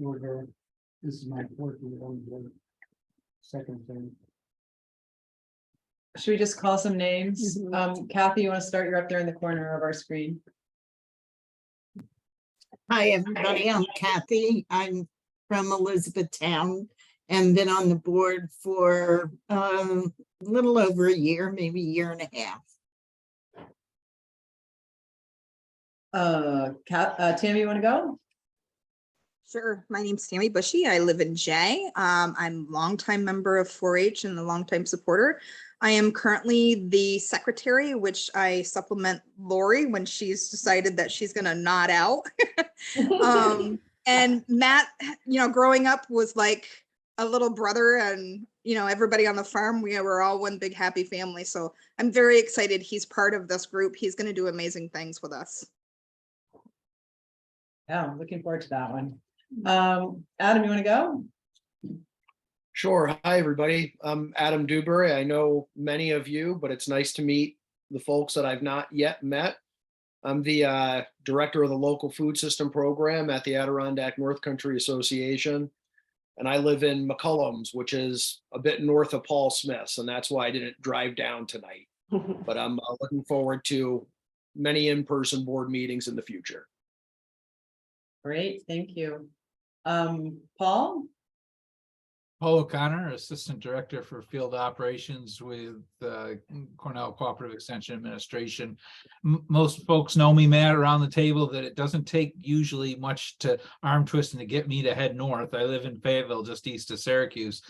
order. This is my fourth year on the board. Second thing. Should we just call some names? Kathy, you want to start? You're up there in the corner of our screen. Hi, everybody. I'm Kathy. I'm from Elizabethtown and been on the board for a little over a year, maybe a year and a half. Tammy, you want to go? Sure. My name's Tammy Bushy. I live in Jay. I'm a longtime member of 4-H and a longtime supporter. I am currently the secretary, which I supplement Lori when she's decided that she's going to nod out. And Matt, growing up was like a little brother, and everybody on the farm, we were all one big happy family. So I'm very excited he's part of this group. He's going to do amazing things with us. Yeah, I'm looking forward to that one. Adam, you want to go? Sure. Hi, everybody. I'm Adam Dewberry. I know many of you, but it's nice to meet the folks that I've not yet met. I'm the director of the local food system program at the Adirondack North Country Association. And I live in McCullums, which is a bit north of Paul Smith's, and that's why I didn't drive down tonight. But I'm looking forward to many in-person board meetings in the future. Great, thank you. Paul? Paul O'Connor, Assistant Director for Field Operations with Cornell Cooperative Extension Administration. Most folks know me, Matt, around the table, that it doesn't take usually much to arm twisting to get me to head north. I live in Fayetteville, just east of Syracuse.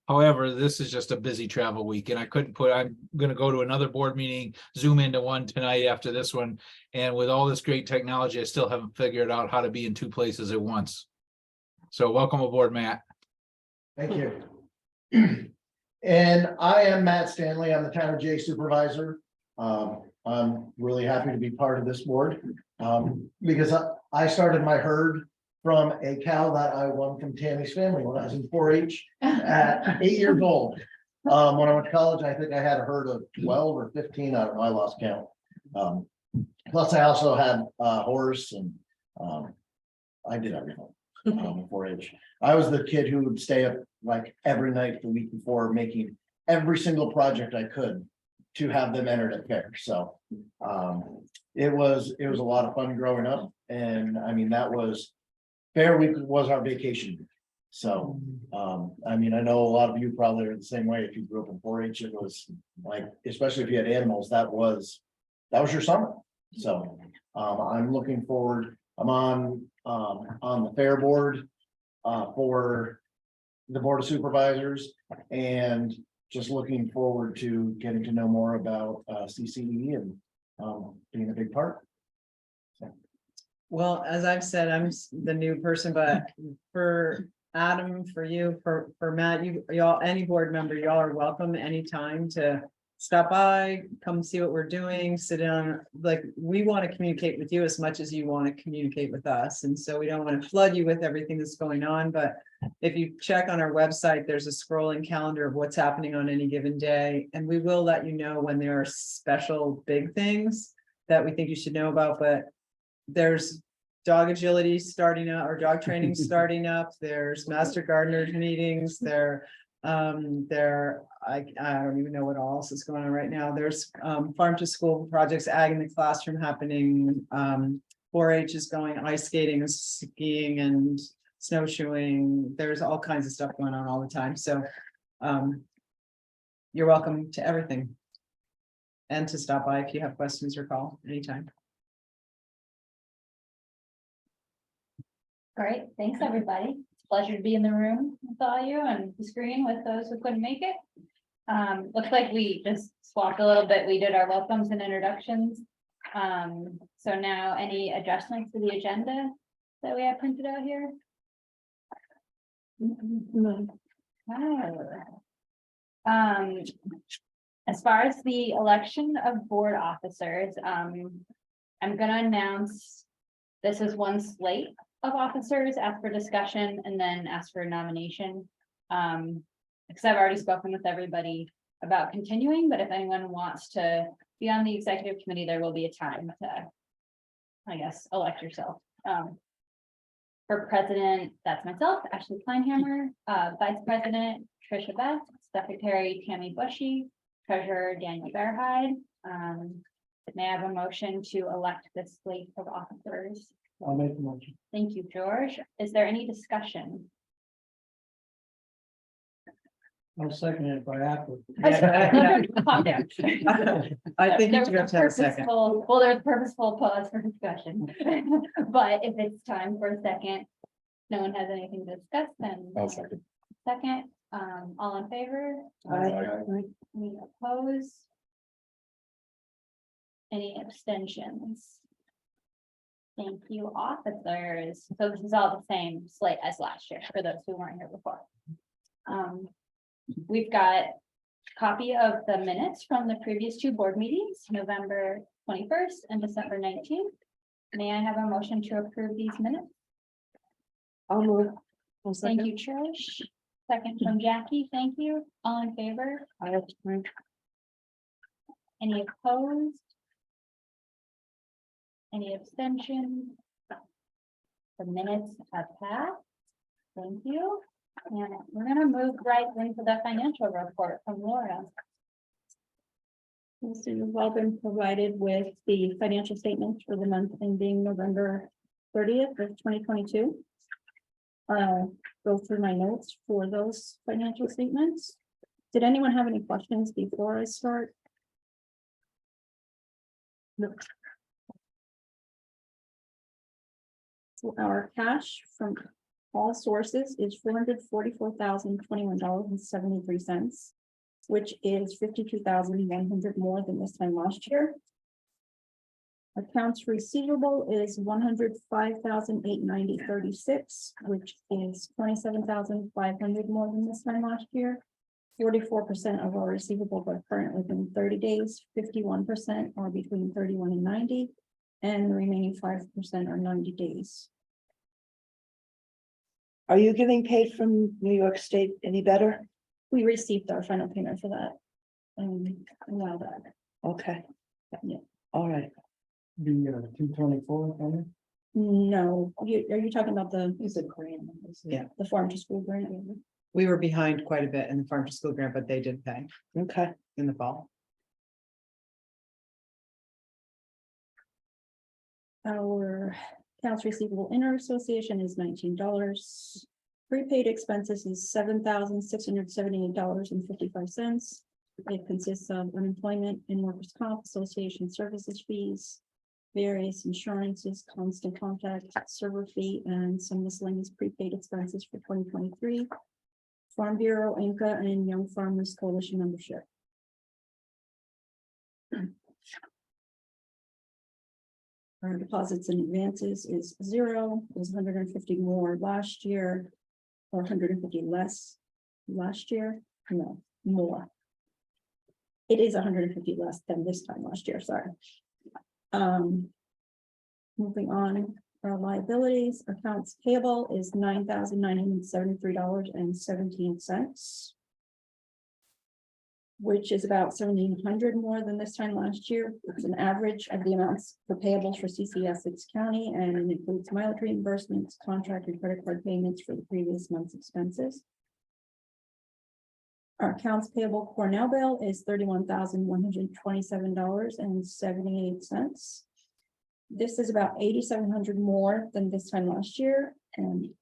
However, this is just a busy travel week, and I'm going to go to another board meeting, Zoom into one tonight after this one. And with all this great technology, I still haven't figured out how to be in two places at once. So welcome aboard, Matt. Thank you. And I am Matt Stanley. I'm the Town of Jay Supervisor. I'm really happy to be part of this board because I started my herd from a cow that I won from Tammy's family when I was in 4-H at 8 years old. When I went to college, I think I had a herd of 12 or 15. I don't know, I lost count. Plus, I also had a horse, and I did everything in 4-H. I was the kid who would stay up like every night the week before, making every single project I could to have them entered at fair. So it was a lot of fun growing up, and I mean, that was fair week was our vacation week. So I mean, I know a lot of you probably are the same way. If you grew up in 4-H, it was like, especially if you had animals, that was your summer. So I'm looking forward. I'm on the fair board for the Board of Supervisors, and just looking forward to getting to know more about CCE and being a big part. So. Well, as I've said, I'm the new person, but for Adam, for you, for Matt, y'all, any board member, y'all are welcome anytime to stop by, come see what we're doing, sit down. Like, we want to communicate with you as much as you want to communicate with us. And so we don't want to flood you with everything that's going on. But if you check on our website, there's a scrolling calendar of what's happening on any given day. And we will let you know when there are special big things that we think you should know about. But there's dog agility starting up, or dog training starting up. There's master gardeners meetings. I don't even know what else is going on right now. There's farm to school projects, ag in the classroom happening. 4-H is going, ice skating and skiing and snowshoeing. There's all kinds of stuff going on all the time. So you're welcome to everything, and to stop by if you have questions or call anytime. Great, thanks everybody. It's a pleasure to be in the room with all you and the screen with those who couldn't make it. Looks like we just swapped a little bit. We did our welcomes and introductions. So now any adjustments to the agenda that we have printed out here? As far as the election of board officers, I'm gonna announce this is one slate of officers, ask for discussion, and then ask for a nomination. Because I've already spoken with everybody about continuing, but if anyone wants to be on the executive committee, there will be a time to, I guess, elect yourself. For president, that's myself, Ashley Kleinhammer, vice president, Tricia Beth, secretary, Tammy Bushy, treasurer, Daniel Bearhide. May I have a motion to elect this slate of officers? I'll make the motion. Thank you, George. Is there any discussion? I'll second it if I have to. I Calm down. think you There have to have a second. Well, there's purposeful pause for discussion, but if it's time for a second, no one has anything to discuss, then. I'll second. Second, all in favor? Aye. Any opposed? Any abstentions? Thank you, officers. So this is all the same slate as last year, for those who weren't here before. We've got a copy of the minutes from the previous two board meetings, November 21st and December 19th. May I have a motion to approve these minutes? I'll move. Thank you, Trish. Second from Jackie, thank you. All in favor? Any opposed? Any abstentions? The minutes have passed. Thank you. And we're gonna move right into the financial report from Laura. So you've all been provided with the financial statements for the month ending November 30th of 2022. Go through my notes for those financial statements. Did anyone have any questions before I start? No. So our cash from all sources is $444,021.73, which is $52,100 more than this time last year. Accounts receivable is $105,890.36, which is $27,500 more than this time last year. 44% of our receivables are current within 30 days, 51% are between 31 and 90, and the remaining 5% are 90 days. Are you getting paid from New York State any better? We received our final payment for that. A while back. Okay. Yeah. All right. The 224. No, are you talking about the? grant. Yeah, the farm to school grant. We were behind quite a bit in the farm to school grant, but they did pay Okay. in the fall. Our accounts receivable inter-association is $19. Prepaid expenses is $7,678.55. It consists of unemployment and workers' comp, association services fees, various insurances, constant contact, server fee, and some miscellaneous prepaid expenses for 2023. Farm Bureau, Inca, and Young Farmers Coalition membership. Our deposits and advances is 0, it was 150 more last year, or 150 less last year, no, more. It is 150 less than this time last year, sorry. Moving on, our liabilities, accounts payable is $9,973.17. Which is about 1,700 more than this time last year. It's an average of the amounts for payables for CCE Essex County, and it includes mileage reimbursements, contract and credit card payments for the previous month's expenses. Our accounts payable Cornell bill is $31,127.78. This is about 8,700 more than this time last year, and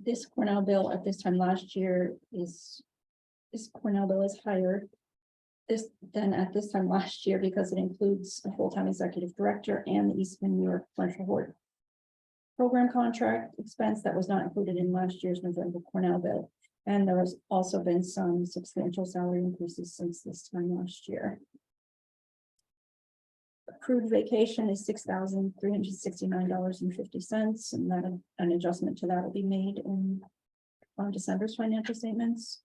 this Cornell bill at this time last year is higher than at this time last year because it includes a full-time executive director and the Eastman New York Commercial Board program contract expense that was not included in last year's November Cornell bill. And there has also been some substantial salary increases since this time last year. Accrued vacation is $6,369.50, and that an adjustment to that will be made on December's financial statements.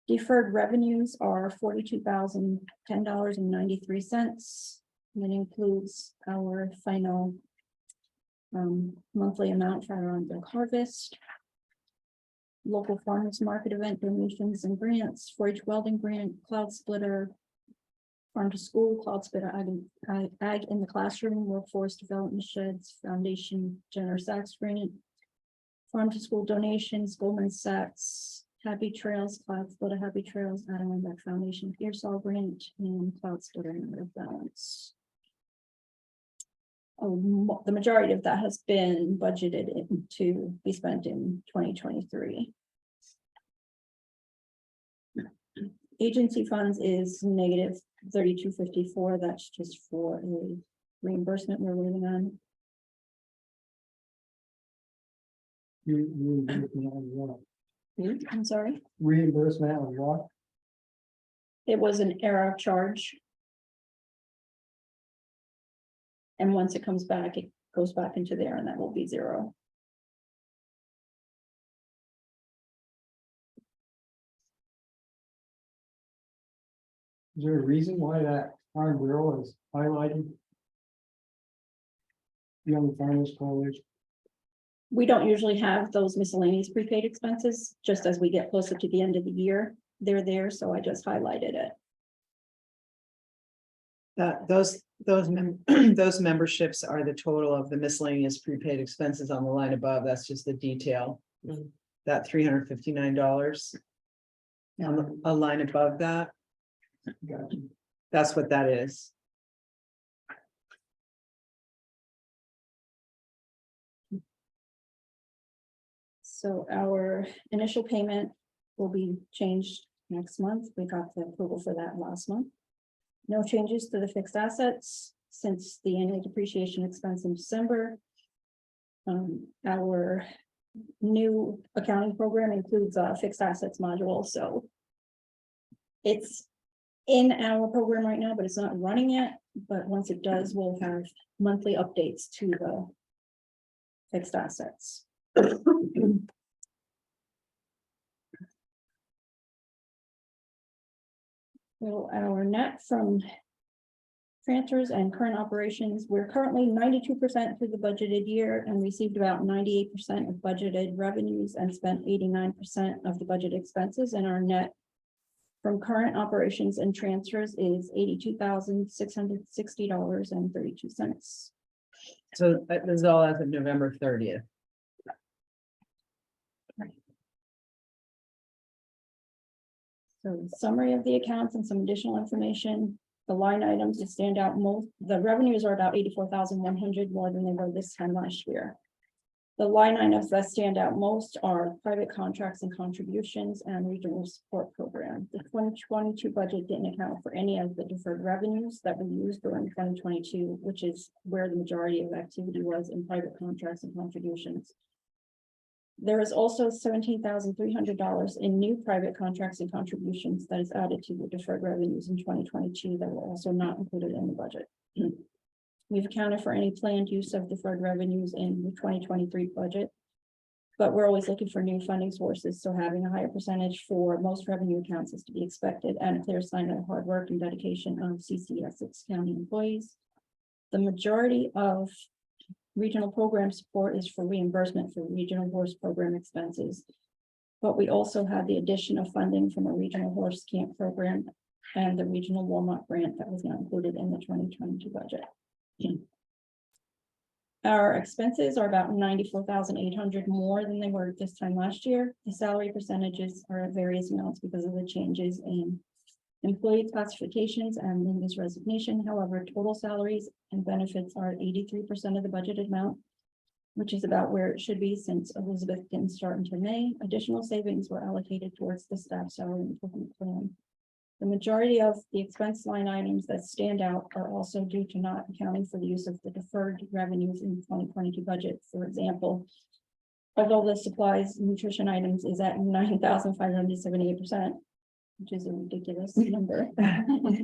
Deferred revenues are $42,010.93. That includes our final monthly amount for our on-bill harvest. Local farmers market event donations and grants, 4-H welding grant, cloud splitter, farm to school, cloud splitter, ag in the classroom, workforce development sheds, foundation generous acts grant, Farm to School donations, Goldman Sachs, Happy Trails, Cloud Florida Happy Trails, Adirondack Foundation, Pearsall Grant, and Cloud Florida Balance. The majority of that has been budgeted to be spent in 2023. Agency funds is negative 3254. That's just for a reimbursement we're waiting on. I'm sorry. Reimbursement of what? It was an error charge. And once it comes back, it goes back into there and that will be zero. Is there a reason why that farm bureau is highlighted? Young Farmers College. We don't usually have those miscellaneous prepaid expenses, just as we get closer to the end of the year, they're there, so I just highlighted it. Those memberships are the total of the miscellaneous prepaid expenses on the line above. That's just the detail. That $359 on a line above that. Gotcha. That's what that is. So our initial payment will be changed next month. We got the approval for that last month. No changes to the fixed assets since the annual depreciation expense in December. Our new accounting program includes a fixed assets module, so it's in our program right now, but it's not running yet. But once it does, we'll have monthly updates to the fixed assets. So our net from transfers and current operations, we're currently 92% through the budgeted year and received about 98% of budgeted revenues and spent 89% of the budget expenses, and our net from current operations and transfers is $82,660.32. So that is all as of November 30th. So summary of the accounts and some additional information. The line items that stand out most, the revenues are about 84,100 more than they were this time last year. The line items that stand out most are private contracts and contributions and regional support program. The 2022 budget didn't account for any of the deferred revenues that were used during 2022, which is where the majority of activity was in private contracts and contributions. There is also $17,300 in new private contracts and contributions that is added to the deferred revenues in 2022 that were also not included in the budget. We've accounted for any planned use of deferred revenues in the 2023 budget, but we're always looking for new funding sources. So having a higher percentage for most revenue accounts is to be expected and a clear sign of hard work and dedication of CCE Essex County employees. The majority of regional program support is for reimbursement for regional horse program expenses. But we also had the addition of funding from a regional horse camp program and the regional Walmart grant that was not included in the 2022 budget. Our expenses are about 94,800 more than they were this time last year. The salary percentages are at various amounts because of the changes in employee classifications and Linda's resignation. However, total salaries and benefits are 83% of the budgeted amount, which is about where it should be since Elizabeth didn't start until May. Additional savings were allocated towards the staff salary improvement plan. The majority of the expense line items that stand out are also due to not accounting for the use of the deferred revenues in the 2022 budget. For example, although the supplies nutrition items is at 9,578%, which is a ridiculous number.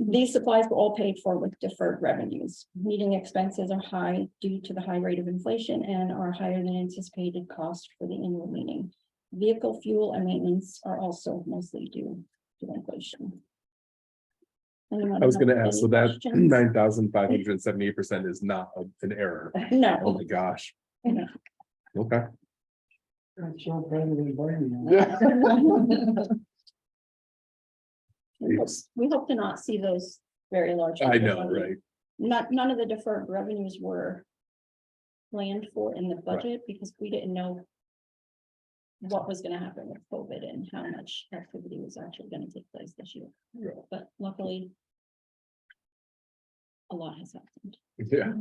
These supplies were all paid for with deferred revenues. Meeting expenses are high due to the high rate of inflation and are higher than anticipated cost for the annual meeting. Vehicle fuel and maintenance are also mostly due to inflation. I was gonna ask, so that questions? 9,578% is not an error. Oh No. my gosh. No. Okay. We hope to not see those very large. I know, right? None of the deferred revenues were planned for in the budget because we didn't know what was gonna happen with COVID and how much activity was actually gonna take place this year. But luckily, a lot has happened, Yeah.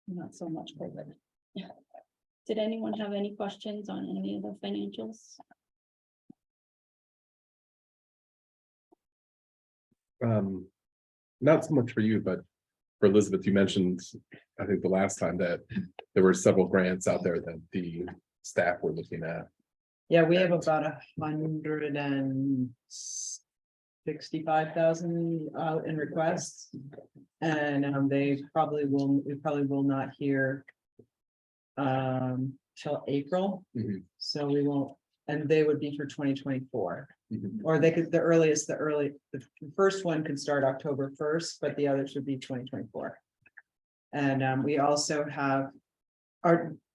not so much COVID. Did anyone have any questions on any of the financials? Not so much for you, but for Elizabeth, you mentioned, I think the last time that there were several grants out there that the staff were looking at. Yeah, we have about 165,000 in requests. And we probably will not hear till April. Mhm. So we won't, and they would be for 2024. Mhm. Or they could, the first one could start October 1st, but the others would be 2024. And we also have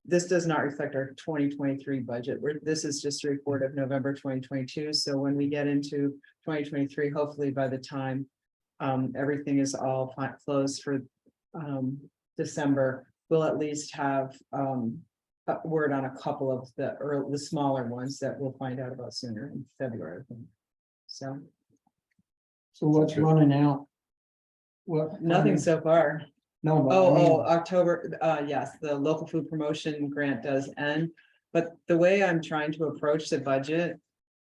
this does not reflect our 2023 budget. This is just a report of November 2022. So when we get into 2023, hopefully by the time everything is all closed for December, we'll at least have a word on a couple of the smaller ones that we'll find out about sooner in February. So what's running out? What? nothing so far. No, but I mean, October, yes, the local food promotion grant does end, but the way I'm trying to approach the budget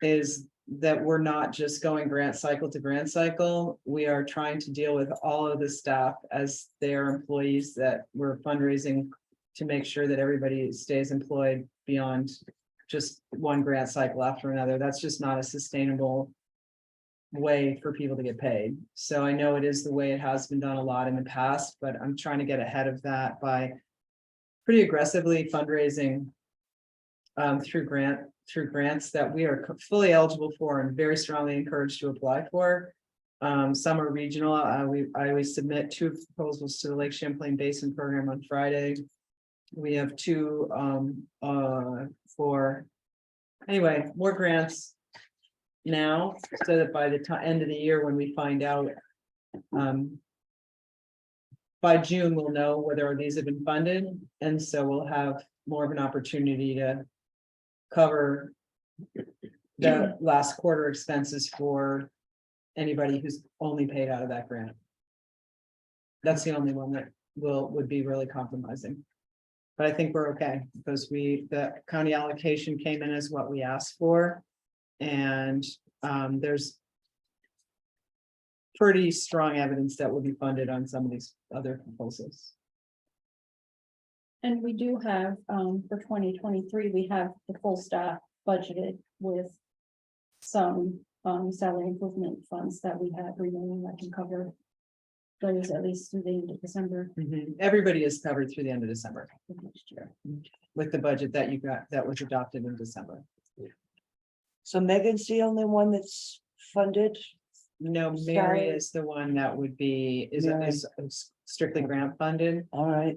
is that we're not just going grant cycle to grant cycle. We are trying to deal with all of the staff as their employees that we're fundraising to make sure that everybody stays employed beyond just one grant cycle after another. That's just not a sustainable way for people to get paid. So I know it is the way it has been done a lot in the past, but I'm trying to get ahead of that by pretty aggressively fundraising through grants that we are fully eligible for and very strongly encouraged to apply for. Some are regional. I always submit 2 proposals to the Lake Champlain Basin Program on Friday. We have 2 for anyway, more grants now, so that by the end of the year, when we find out by June, we'll know whether these have been funded, and so we'll have more of an opportunity to cover the last quarter expenses for anybody who's only paid out of that grant. That's the only one that would be really compromising. But I think we're okay because the county allocation came in as what we asked for. And there's pretty strong evidence that will be funded on some of these other proposals. And we do have, for 2023, we have the full staff budgeted with some salary improvement funds that we have remaining that can cover those at least through the end of December Everybody is covered through the end of December of next year. with the budget that you got that was adopted in December. So Megan's the only one that's funded? No, Mary Sorry. is the one that would be, is strictly grant funded. All right,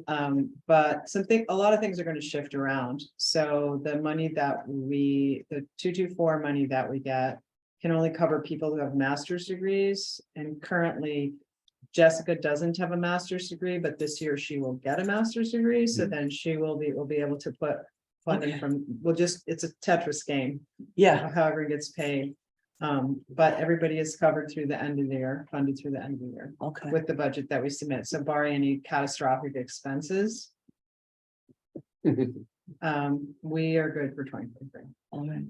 But a lot of things are going to shift around. So the money that the 224 money that we get can only cover people who have master's degrees. And currently Jessica doesn't have a master's degree, but this year she will get a master's degree. So then she will be able to put funding Okay. from, it's a Tetris game. yeah, However it gets paid. But everybody is covered through the end of the year, funded through the end of the year okay. with the budget that we submit. So barring any catastrophic expenses, we are good for 2023. All right,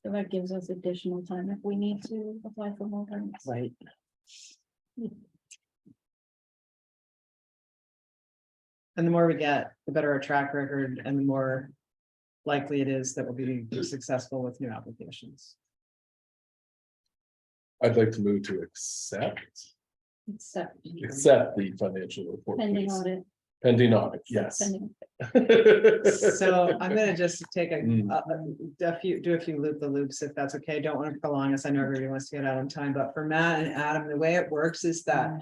So that gives us additional time if we need to apply for more grants. right. And the more we get, the better our track record and the more likely it is that we'll be successful with new applications. I'd like to move to accept Except the financial report. pending please. audit. Pending audit, yes. pending- So I'm gonna just take Mm. do a few loop-the-loops if that's okay. Don't want to prolong us. I know everybody wants to get out on time, but for Matt and Adam, the way it works is that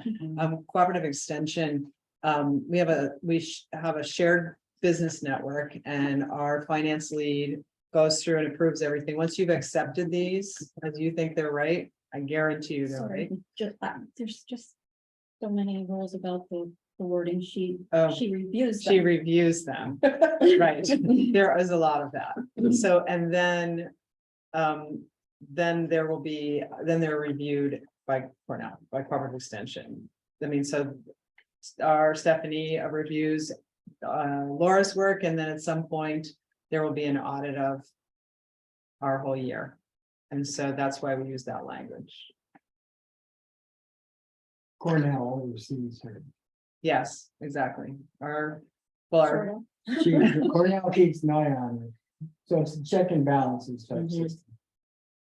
cooperative extension, we have a shared business network and our finance lead goes through and approves everything. Once you've accepted these, as you think they're right, I guarantee you they're right. Sorry, there's just so many rules about the the wording, Oh. she reviews She them. reviews them, right? There is a lot of that. So, and then there will be, then they're reviewed by Cornell, by Cooperative Extension. I mean, so our Stephanie reviews Laura's work, and then at some point, there will be an audit of our whole year. And so that's why we use that language. Cornell oversees her. Yes, exactly. Well, Sort of. Cornell keeps an eye on it. So it's a check and balances type Mhm. system.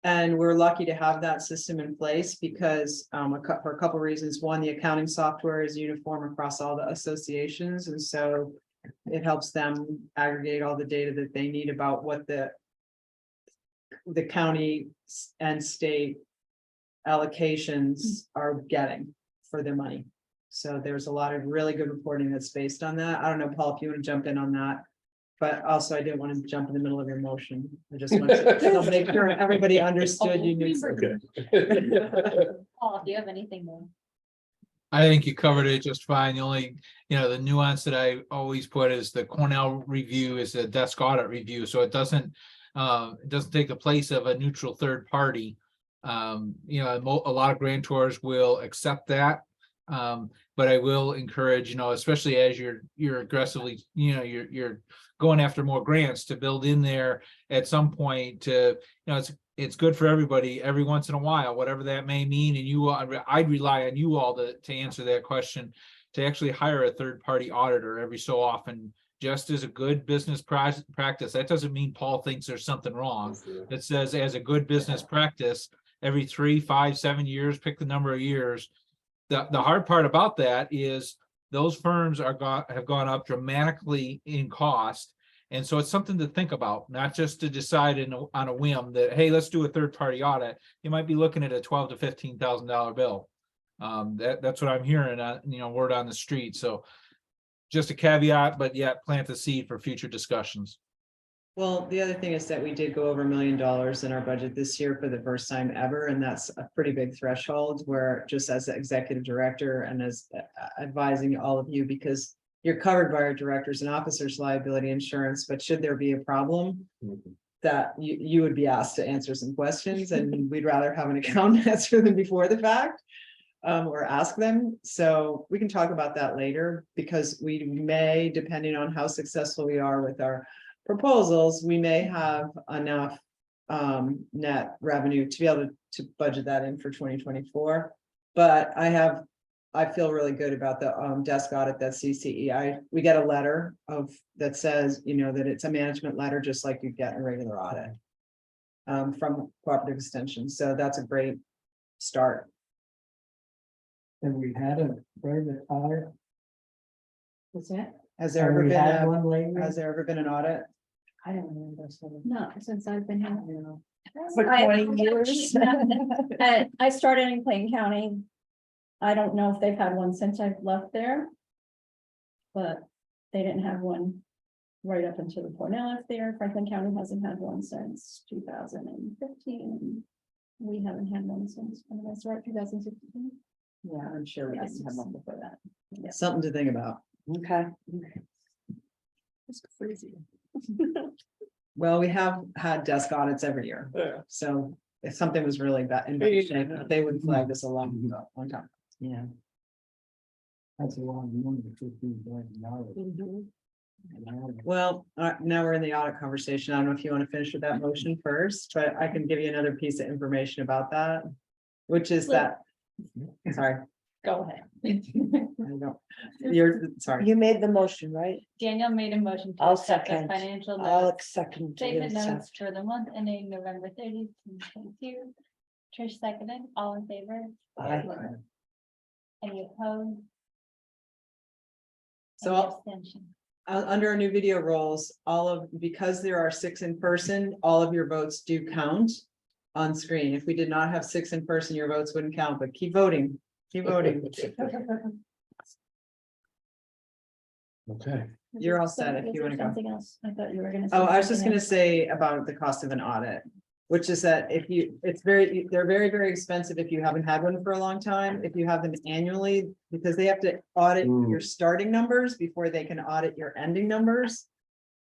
And we're lucky to have that system in place because for a couple of reasons. One, the accounting software is uniform across all the associations, and so it helps them aggregate all the data that they need about what the county and state allocations are getting for their money. So there's a lot of really good reporting that's based on that. I don't know, Paul, if you want to jump in on that. But also, I didn't want to jump in the middle of your motion. I just want to make sure everybody understood you knew. Okay. Paul, do you have anything more? I think you covered it just fine. The only, the nuance that I always put is the Cornell review is a desk audit review, so it doesn't take the place of a neutral third party. A lot of grantors will accept that. But I will encourage, especially as you're aggressively, you're going after more grants, to build in there at some point to, it's good for everybody every once in a while, whatever that may mean. And I'd rely on you all to answer that question, to actually hire a third party auditor every so often, just as a good business practice. That doesn't mean Paul thinks there's something wrong. It says as a good business practice, every 3, 5, 7 years, pick the number of years. The hard part about that is those firms have gone up dramatically in cost. And so it's something to think about, not just to decide on a whim that, hey, let's do a third party audit. You might be looking at a $12,000 to $15,000 bill. That's what I'm hearing, word on the street. So just a caveat, but yet plant the seed for future discussions. Well, the other thing is that we did go over $1 million in our budget this year for the first time ever, and that's a pretty big threshold. Where just as the executive director and as advising all of you, because you're covered by our directors and officers liability insurance, but should there be a problem, that you would be asked to answer some questions, and we'd rather have an accountant answer them before the fact, or ask them. So we can talk about that later, because we may, depending on how successful we are with our proposals, we may have enough net revenue to be able to budget that in for 2024. But I feel really good about the desk audit that CCE. We get a letter that says, that it's a management letter, just like you get a regular audit from Cooperative Extension. So that's a great start. And we had a private audit. What's that? Has there Have ever we been had one lately? has there ever been an audit? I don't remember. No, since I've been here. For 20 years. I started in Clayton County. I don't know if they've had one since I've left there. But they didn't have one right up until the Cornell left there. Franklin County hasn't had one since 2015. We haven't had one since, when did I start, 2016? Yeah, I'm sure we Yes, didn't have one. before that. Yeah. Something to think about. Okay. It's crazy. Well, we have had desk audits every year. Yeah. So if something was really bad, in bad shape, they would flag this a long time. Yeah. That's a lot of money, $15,000. Well, now we're in the audit conversation. I don't know if you want to finish with that motion first, but I can give you another piece of information about that. Which is that, sorry, Go ahead. sorry. You made the motion, right? Daniel made a motion to I'll accept the second. financial I'll notes, second. statement notes for the month ending November 30th, 2022. Trish seconded, all in favor? Aye. Any opposed? So Any I'll- abstention? Under our new video roles, because there are 6 in person, all of your votes do count on screen. If we did not have 6 in person, your votes wouldn't count, but keep voting, keep voting. Okay. You're all set if you wanna go. Something else, I thought you were gonna. say Oh, I was just something gonna else. say about the cost of an audit. which is that they're very, very expensive if you haven't had one for a long time. If you have them annually, because they have to audit your starting numbers before they can audit your ending numbers.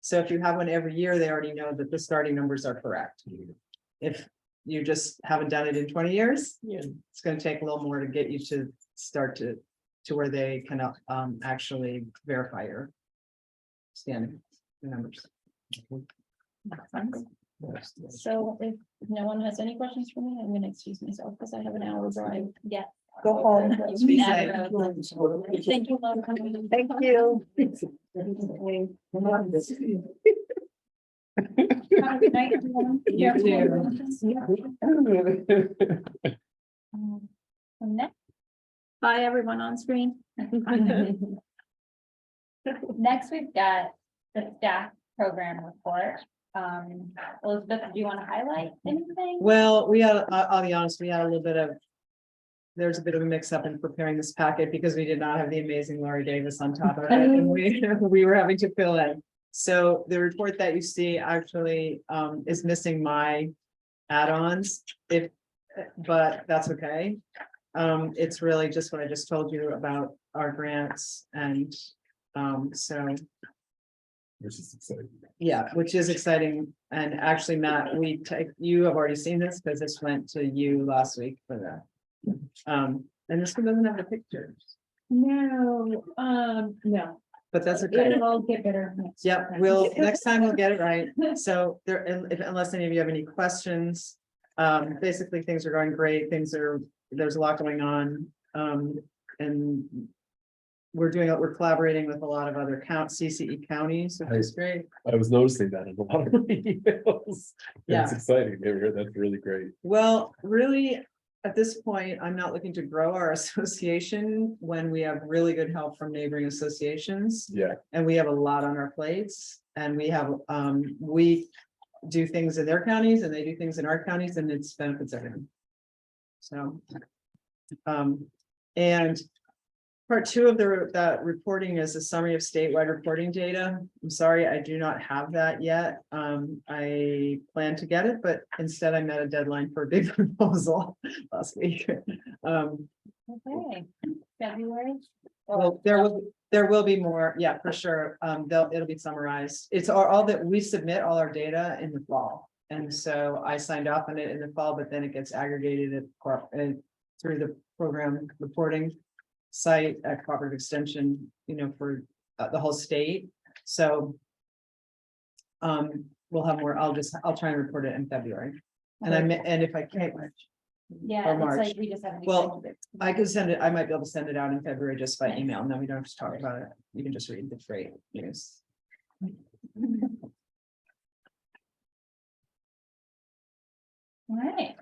So if you have one every year, they already know that the starting numbers are correct. If you just haven't done it in 20 years, it's going to take a little more to get you to start to where they can actually verify your standing numbers. So if no one has any questions for me, I'm gonna excuse myself because I have an hour drive. Yeah. Go home. Be safe. Thank you. Thank you. Have a good night, everyone. You too. Next, Bye, everyone on screen. next we've got the staff program report. Elizabeth, do you want to highlight anything? Well, I'll be honest, we had a little bit of, there's a bit of a mix up in preparing this packet because we did not have the amazing Laurie Davis on top of it, and we were having to fill in. So the report that you see actually is missing my add-ons, but that's okay. It's really just what I just told you about our grants, and so Which is exciting. yeah, which is exciting. And actually, Matt, you have already seen this because this went to you last week for that. And this one doesn't have the pictures, No, no, but that's okay. it'll all get better. Yep, next time we'll get it right. So unless any of you have any questions, basically things are going great. There's a lot going on. And we're collaborating with a lot of other CCE counties, which is great. I was noticing that in a lot of the emails. Yeah. It's exciting. That's really great. Well, really, at this point, I'm not looking to grow our association when we have really good help from neighboring associations. Yeah. And we have a lot on our plates, and we do things in their counties and they do things in our counties, and it's benefits everyone. So, and part two of that reporting is a summary of statewide reporting data. I'm sorry, I do not have that yet. I plan to get it, but instead I met a deadline for a big proposal last week. Okay, February. Well, there will be more, yeah, for sure. It'll be summarized. It's all that we submit all our data in the fall. And so I signed off on it in the fall, but then it gets aggregated through the program reporting site at Cooperative Extension, for the whole state. So we'll have more. I'll try and report it in February. And if I can't, Yeah, it's March. like we just haven't. Well, I could send it, I might be able to send it out in February just by email, and then we don't have to talk about it. You can just read the great news. All right.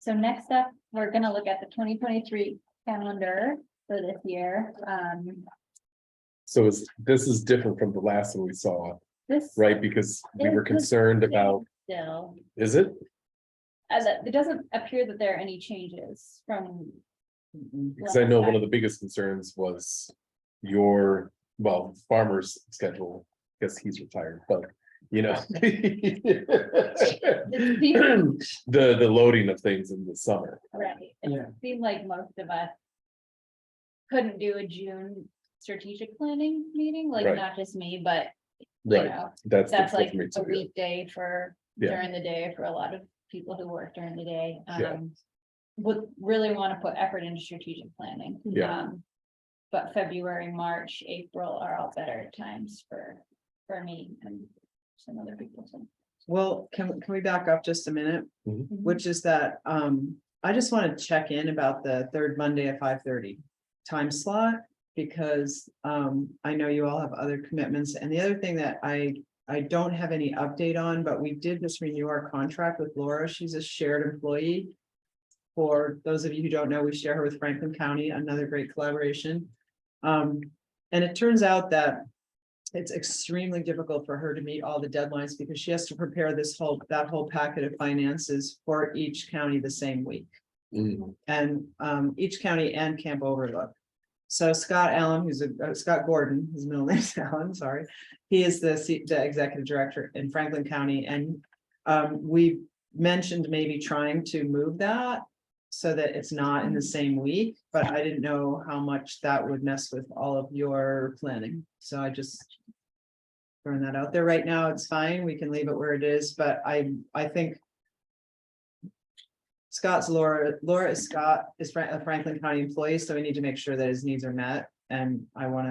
So next up, we're gonna look at the 2023 calendar for this year. So this is different from the last one we saw, This. right? Because we were concerned about, Still, is it? it doesn't appear that there are any changes from. Because I know one of the biggest concerns was farmer's schedule. I guess he's retired, but the loading of things in the summer. Right, Yeah. it seemed like most of us couldn't do a June strategic planning meeting, like Right. not just me, but Right. That's that's difficult like for me a too. weekday for Yeah. during the day for a lot of people who work during the day. Yeah. Would really want to put effort into strategic planning. Yeah. But February, March, April are all better times for me and some other people. So. Well, can we back up just a minute? Mhm. Which is that, I just want to check in about the third Monday at 5:30 time slot, because, I know you all have other commitments. And the other thing that I don't have any update on, but we did just renew our contract with Laura. She's a shared employee. For those of you who don't know, we share her with Franklin County, another great collaboration. And it turns out that it's extremely difficult for her to meet all the deadlines because she has to prepare that whole packet of finances for each county the same week. Mhm. And each county and Camp Overlook. So Scott Allen, Scott Gordon, his middle name is Allen, sorry. He is the executive director in Franklin County, and we mentioned maybe trying to move that so that it's not in the same week, but I didn't know how much that would mess with all of your planning. So I just throwing that out there. Right now, it's fine. We can leave it where it is, but I think Scott's Laura is Scott is a Franklin County employee, so we need to make sure that his needs are met. And I want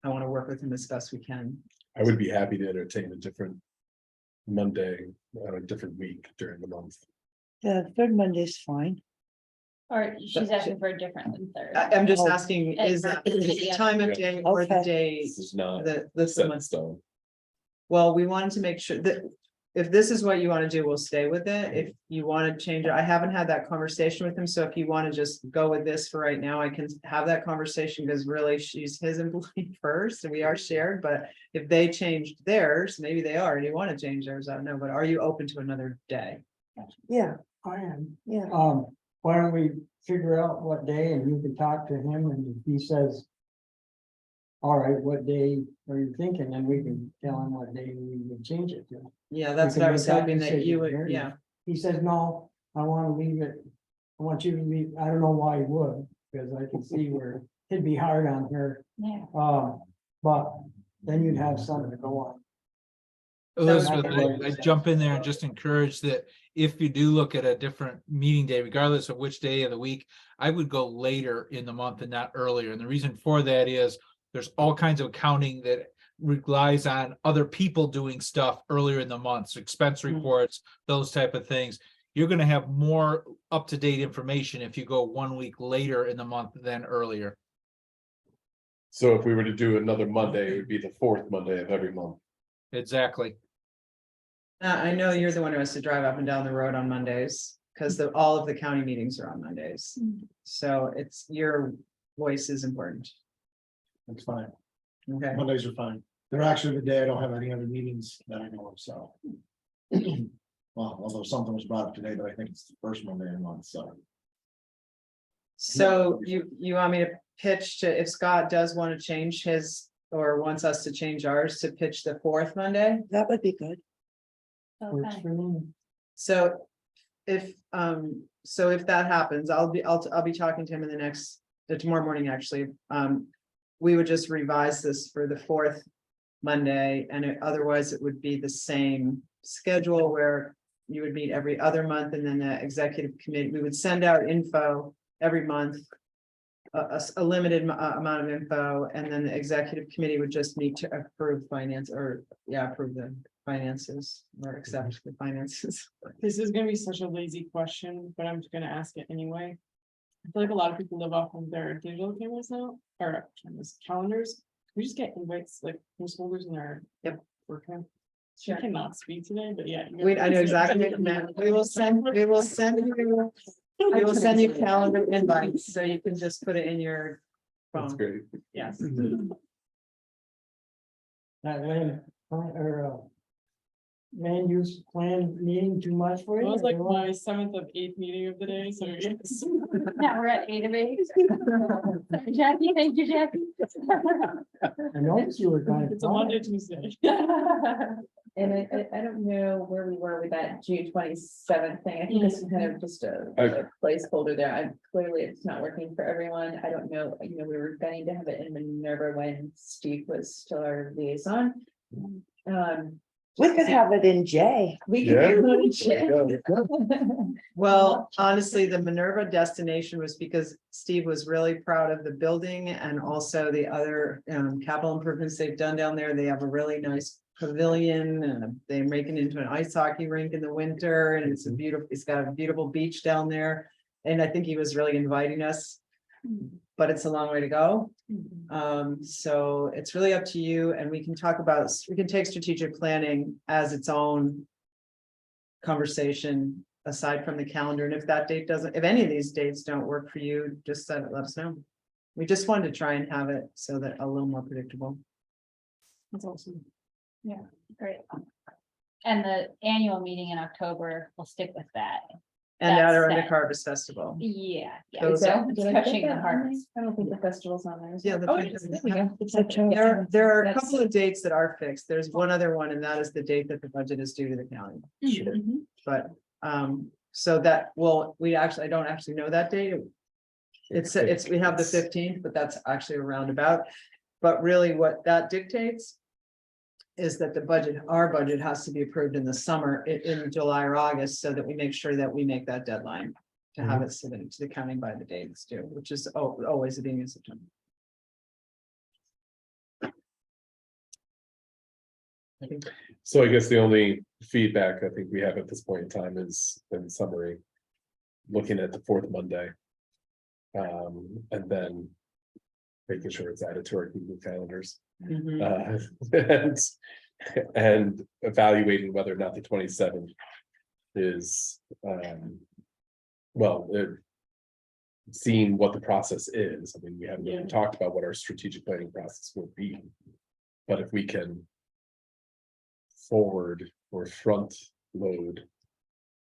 to work with him as best we can. I would be happy to entertain a different Monday, a different week during the month. The third Monday's fine. Or she's asking for a different than third. I'm just Oh. asking, is that the time of day or the Okay. day This is not that set in stone. well, we wanted to make sure that if this is what you want to do, we'll stay with it. If you want to change it, I haven't had that conversation with him. So if you want to just go with this for right now, I can have that conversation because really she's his employee first and we are shared. But if they changed theirs, maybe they already want to change theirs. I don't know, but are you open to another day? Yeah, I am. yeah. Why don't we figure out what day and you can talk to him and if he says. All right, what day are you thinking? And we can tell him what day we would change it to. Yeah, that's We what I can was make that hoping that you decision would, here. yeah. He says, no, I want to leave it. I want you to leave. I don't know why he would, because I can see where it'd be hard on her. Yeah. But then you'd have something to go on. Elizabeth, Right. I jump in there and just encourage that if you do look at a different meeting day, regardless of which day of the week, I would go later in the month and not earlier. And the reason for that is there's all kinds of accounting that relies on other people doing stuff earlier in the month, so expense reports, those type of things. You're going to have more up-to-date information if you go 1 week later in the month than earlier. So if we were to do another Monday, it would be the fourth Monday of every month. Exactly. I know you're the one who has to drive up and down the road on Mondays because all of the county meetings are on Mondays. So it's your voice is important. That's fine. Okay. Mondays are fine. They're actually the day I don't have any other meetings that I know of, so. Well, although something was brought up today, but I think it's the first Monday of the month, so. So you want me to pitch to, if Scott does want to change his, or wants us to change ours, to pitch the fourth Monday? That would be good. Works Okay. for me. So if that happens, I'll be talking to him in the next, tomorrow morning, actually. We would just revise this for the fourth Monday, and otherwise it would be the same schedule where you would meet every other month, and then the executive committee, we would send out info every month. A limited amount of info, and then the executive committee would just need to approve approve the finances or accept the finances. This is gonna be such a lazy question, but I'm just gonna ask it anyway. I feel like a lot of people live off of their digital cameras now, or calendars. We just get invites like from folders in their. Yep. Work time. She cannot speak today, but yeah. Wait, I know exactly what you meant. We will send you calendar invites, so you can just put it in your That's phone. great. Yes. That land use plan meeting too much for It you? was like my 7th of 8th meeting of the day, so yes. Now we're at 8 of 8. Sorry, Jackie, thank you, Jackie. I noticed you were kind of. It's a Monday, Tuesday. And I don't know where we were with that June 27th thing. I think this is kind of just a placeholder there. Clearly it's not working for everyone. I don't know, we were going to have it in Minerva when Steve was still our liaison. We could have it in J. We could do it in J. Well, honestly, the Minerva destination was because Steve was really proud of the building and also the other capital improvements they've done down there. They have a really nice pavilion and they make it into an ice hockey rink in the winter, and it's got a beautiful beach down there. And I think he was really inviting us, but it's a long way to go. So it's really up to you, and we can take strategic planning as its own conversation aside from the calendar. And if that date if any of these dates don't work for you, just let us know. We just wanted to try and have it so that a little more predictable. That's awesome. Yeah, great. And the annual meeting in October, we'll stick with that. And at our That's Under Harvest Festival. Yeah. Those So are- it's touching the harvest. I don't think the festival's on there. Yeah, there we go. There are a couple of dates that are fixed. There's one other one, and that is the date that the budget is due to the county. but, so that, well, I don't actually know that date. It's, we have the 15th, but that's actually a roundabout. But really what that dictates is that the budget, our budget has to be approved in the summer, in July or August, so that we make sure that we make that deadline to have it submitted to the county by the date it's due, which is always the beginning of September. I think So I guess the only feedback I think we have at this point in time is, in summary, looking at the fourth Monday. And then making sure it's added to our Google calendars. And evaluating whether or not the 27th is, well, seeing what the process is. I mean, we haven't even talked about what our strategic planning process will be. But if we can forward or front load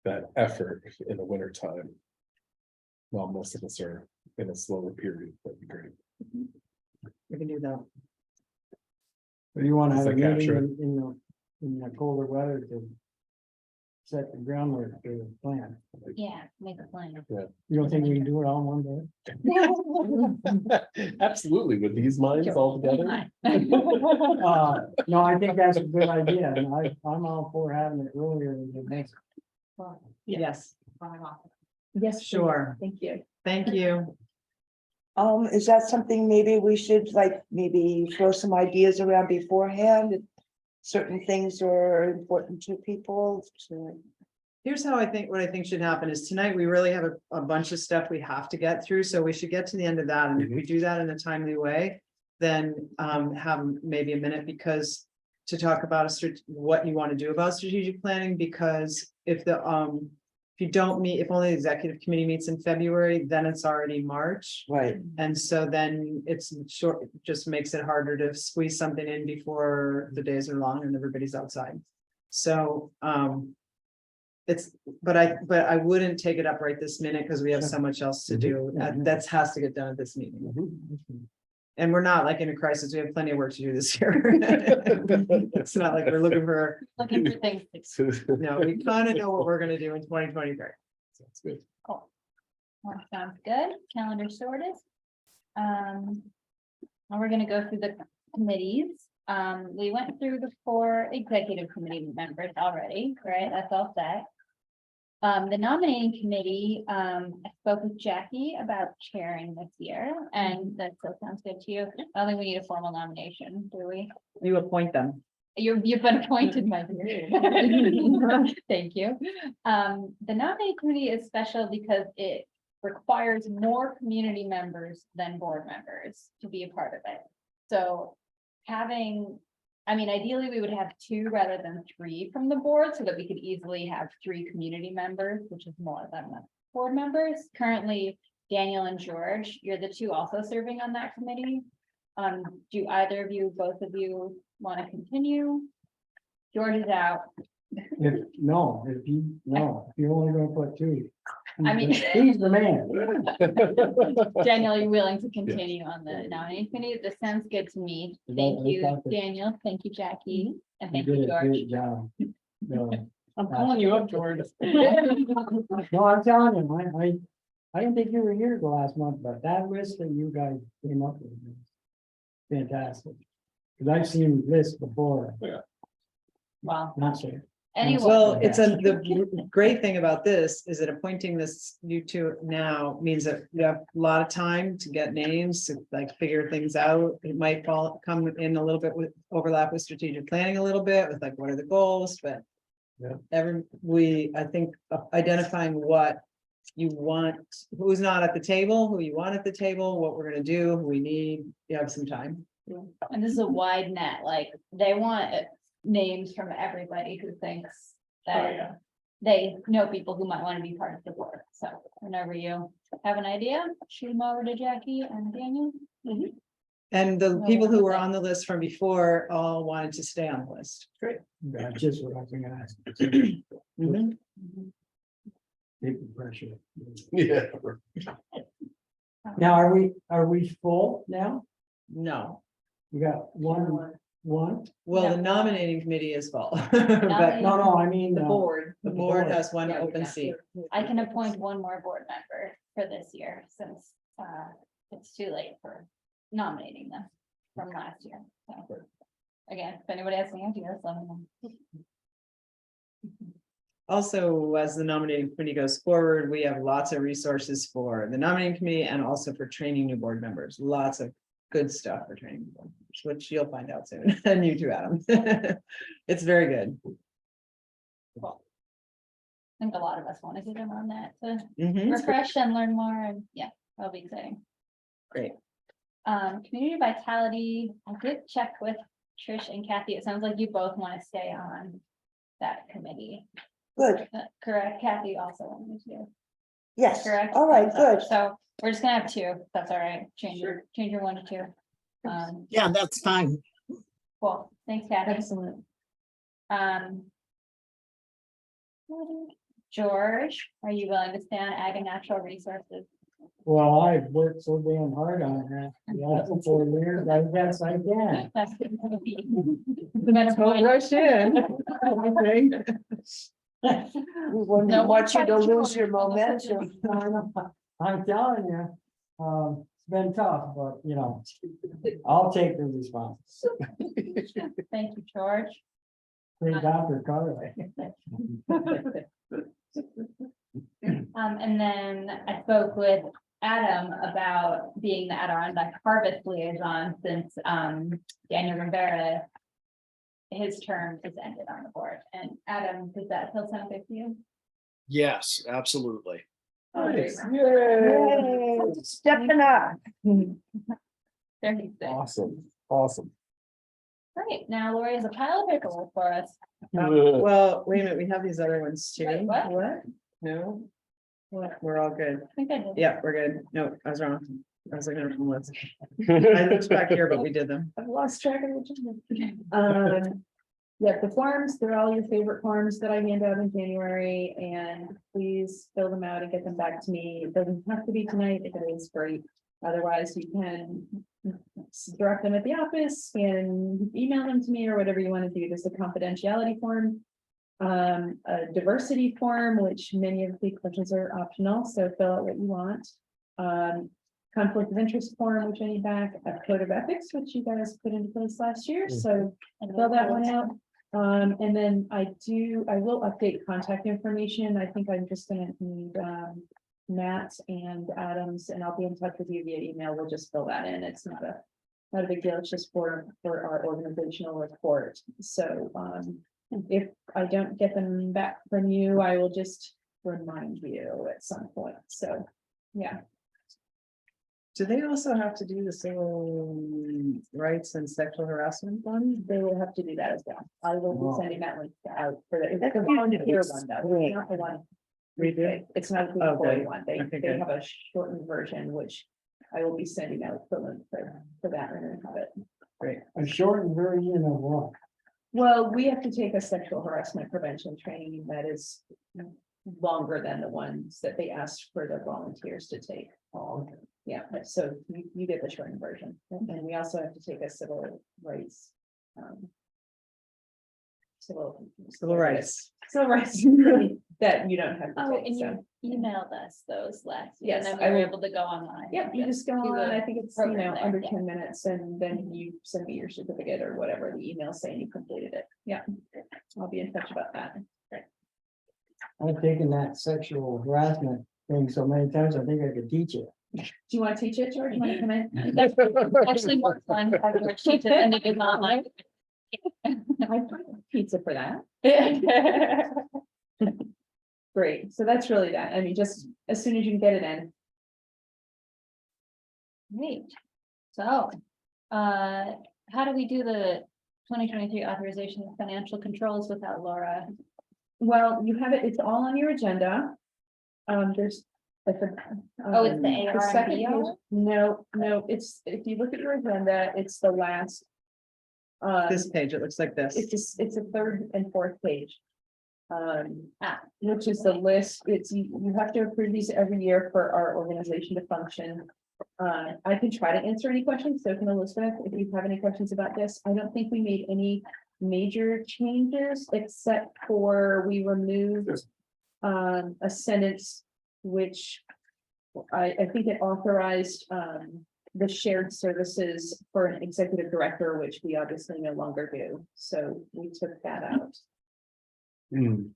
that effort in the winter time, while most of us are in a slower period, that'd be great. We can do that. But you wanna Does have a that meeting capture it? in the colder weather to set the groundwork for the plan. Yeah, make a plan. You don't think we can do it all in one day? Absolutely, with these minds all together. No, I think that's a good idea, and I'm all for having it earlier than the next. Yes, Yes, sure. thank you. Thank you. Is that something maybe we should like maybe throw some ideas around beforehand? If certain things are important to people to. Here's how what I think should happen is tonight, we really have a bunch of stuff we have to get through, so we should get to the end of that, and if we do that in a timely way. Then have maybe a minute because to talk about what you want to do about strategic planning, because if you don't meet, if only the executive committee meets in February, then it's already March. Right. And so then it's short, just makes it harder to squeeze something in before the days are long and everybody's outside. So but I wouldn't take it up right this minute because we have so much else to do. That has to get done at this meeting. And we're not like in a crisis. We have plenty of work to do this year. It's not like we're looking for things. no, we kind of know what we're gonna do in 2023. Sounds good. Cool. Well, sounds good. Calendar sorted. Now we're gonna go through the committees. We went through the 4 executive committee members already, right? That's all set. The nominating committee, I spoke with Jackie about chairing this year, and that still sounds good to you. I don't think we need a formal nomination, do we? You appoint them. You've been appointed, my dear. Thank you. The nominating committee is special because it requires more community members than board members to be a part of it. So ideally, we would have 2 rather than 3 from the board so that we could easily have 3 community members, which is more than the board members. Currently, Daniel and George, you're the 2 also serving on that committee. Do either of you, both of you want to continue? George is out. If you're only gonna put 2. I mean- He's the man. Daniel, are you willing to continue on the nominating committee? This sounds good to me. Thank you, Daniel. Thank you, Jackie. And You thank did you, a George. great job. No, I'm calling you up, George. no, I'm telling you, I didn't think you were here the last month, but that list that you guys came up with is fantastic. Cause I've seen lists before, Wow. not so. Anyway. Well, the great thing about this is that appointing you 2 now means that you have a lot of time to get names, to like figure things out. It might come in a little bit with overlap with strategic planning a little bit with like, what are the goals, but. Yeah. I think identifying what you want, who's not at the table, who you want at the table, what we're gonna do, who we need, you have some time. And this is a wide net, like they want names from everybody who thinks that they know people who might want to be part of the board. So whenever you have an idea, shoot them over to Jackie and Daniel. And the No, people who what were was on the list from before all wanted to stay on the list. Great. That's just what I was gonna ask. Mhm. Take the pressure. Yeah. Now, are we full now? No, We got one One? Well, the No. nominating committee is full. But No, I mean. the board, the board has one Yeah, we open got- seat. I can appoint one more board member for this year since it's too late for nominating them from last year. So again, if anybody has any ideas, let me know. Also, as the nominating committee goes forward, we have lots of resources for the nominating committee and also for training new board members. Lots of good stuff for training, new board members, which you'll find out soon. And you too, Adam. It's very good. Cool. I think a lot of us want to get in on that to Mhm. refresh and learn more, and yeah, that'll be exciting. Great. Community vitality, I did check with Trish and Kathy. It sounds like you both want to stay on that committee. Good, Correct, Kathy also wanted to, yes, correct? all right, good. So we're just gonna have two, if that's all right, change your one to two. Yeah, that's fine. Cool, thanks, Kathy. Excellent. Um. George, are you willing to stay on ag and natural resources? Well, I've worked so damn hard on that, the last 4 years, I guess I can. That's good. Don't rush in. We wouldn't No want you to question. lose your momentum. I'm telling you, it's been tough, but you know, I'll take the response. Thank you, George. Great Dr. Carly. And then I spoke with Adam about being the Adirondack Harvest Liaison since Daniel Rivera, his term is ended on the board. And Adam, does that still sound good to you? Yes, absolutely. Nice. Yay, stepping up. Very good. Awesome, awesome. Great. Now Lori has a pile of paperwork for us. Well, wait a minute, we have these other ones too. Wait, what? No? What? We're all good. I think I did. Yeah, we're good. No, I was wrong. I was looking at the list. I looked back here, but we did them. I've lost track of the. Yeah, the forms, they're all your favorite forms that I hand out in January, and please fill them out and get them back to me. It doesn't have to be tonight, if it is great. Otherwise, you can direct them at the office and email them to me or whatever you want to do. There's a confidentiality form. A diversity form, which many of the questions are optional, so fill out what you want. Conflict of interest form, which I need back, a code of ethics, which you guys put into place last year, so fill that one out. And then I will update contact information. I think I'm just gonna need Matt and Adams, and I'll be in touch with you via email. We'll just fill that in. It's not a big deal. It's just for our organizational report. So if I don't get them back from you, I will just remind you at some point. So, yeah. Do they also have to do the civil rights and sexual harassment one? They will have to do that as well. I will Wow. be sending that link out for the volunteer one, though. It's not the one. It's not the Oh, employee good. one. They Okay, good. have a shortened version, which I will be sending out the link for that and have it. A shortened version of what? Well, we have to take a sexual harassment prevention training that is longer than the ones that they asked for the volunteers to take. Oh, Yeah, so you get the shortened version, and we also have to take a civil rights. Civil rights. Civil rights that you don't have to Oh, take, and so. you emailed us those last year, Yes, and then I we were will- able to go online. Yep, you just go do on, the I think it's, program there, under yeah. 10 minutes, and then you send me your certificate or whatever, the email saying you completed it, yeah. I'll be in touch about that. I've taken that sexual harassment thing so many times, I think I could teach it. Do you want to teach it, George? You want to come in? That's actually more fun, having your sheets and it is online. I put pizza for that. Great, so that's really that, I mean, just as soon as you can get it in. Great. So, how do we do the 2023 authorization of financial controls without Laura? Well, you have it, it's all on your agenda. There's. Oh, it's the ARMB second page. on it? No, it's, if you look at your agenda, it's the last. This page, it looks like this. It's a third and fourth page. Which is the list, you have to approve these every year for our organization to function. I can try to answer any questions, so can Elizabeth, if you have any questions about this. I don't think we made any major changes, except for we removed a sentence which I think it authorized the shared services for an executive director, which we obviously no longer do. So we took that out. Hmm.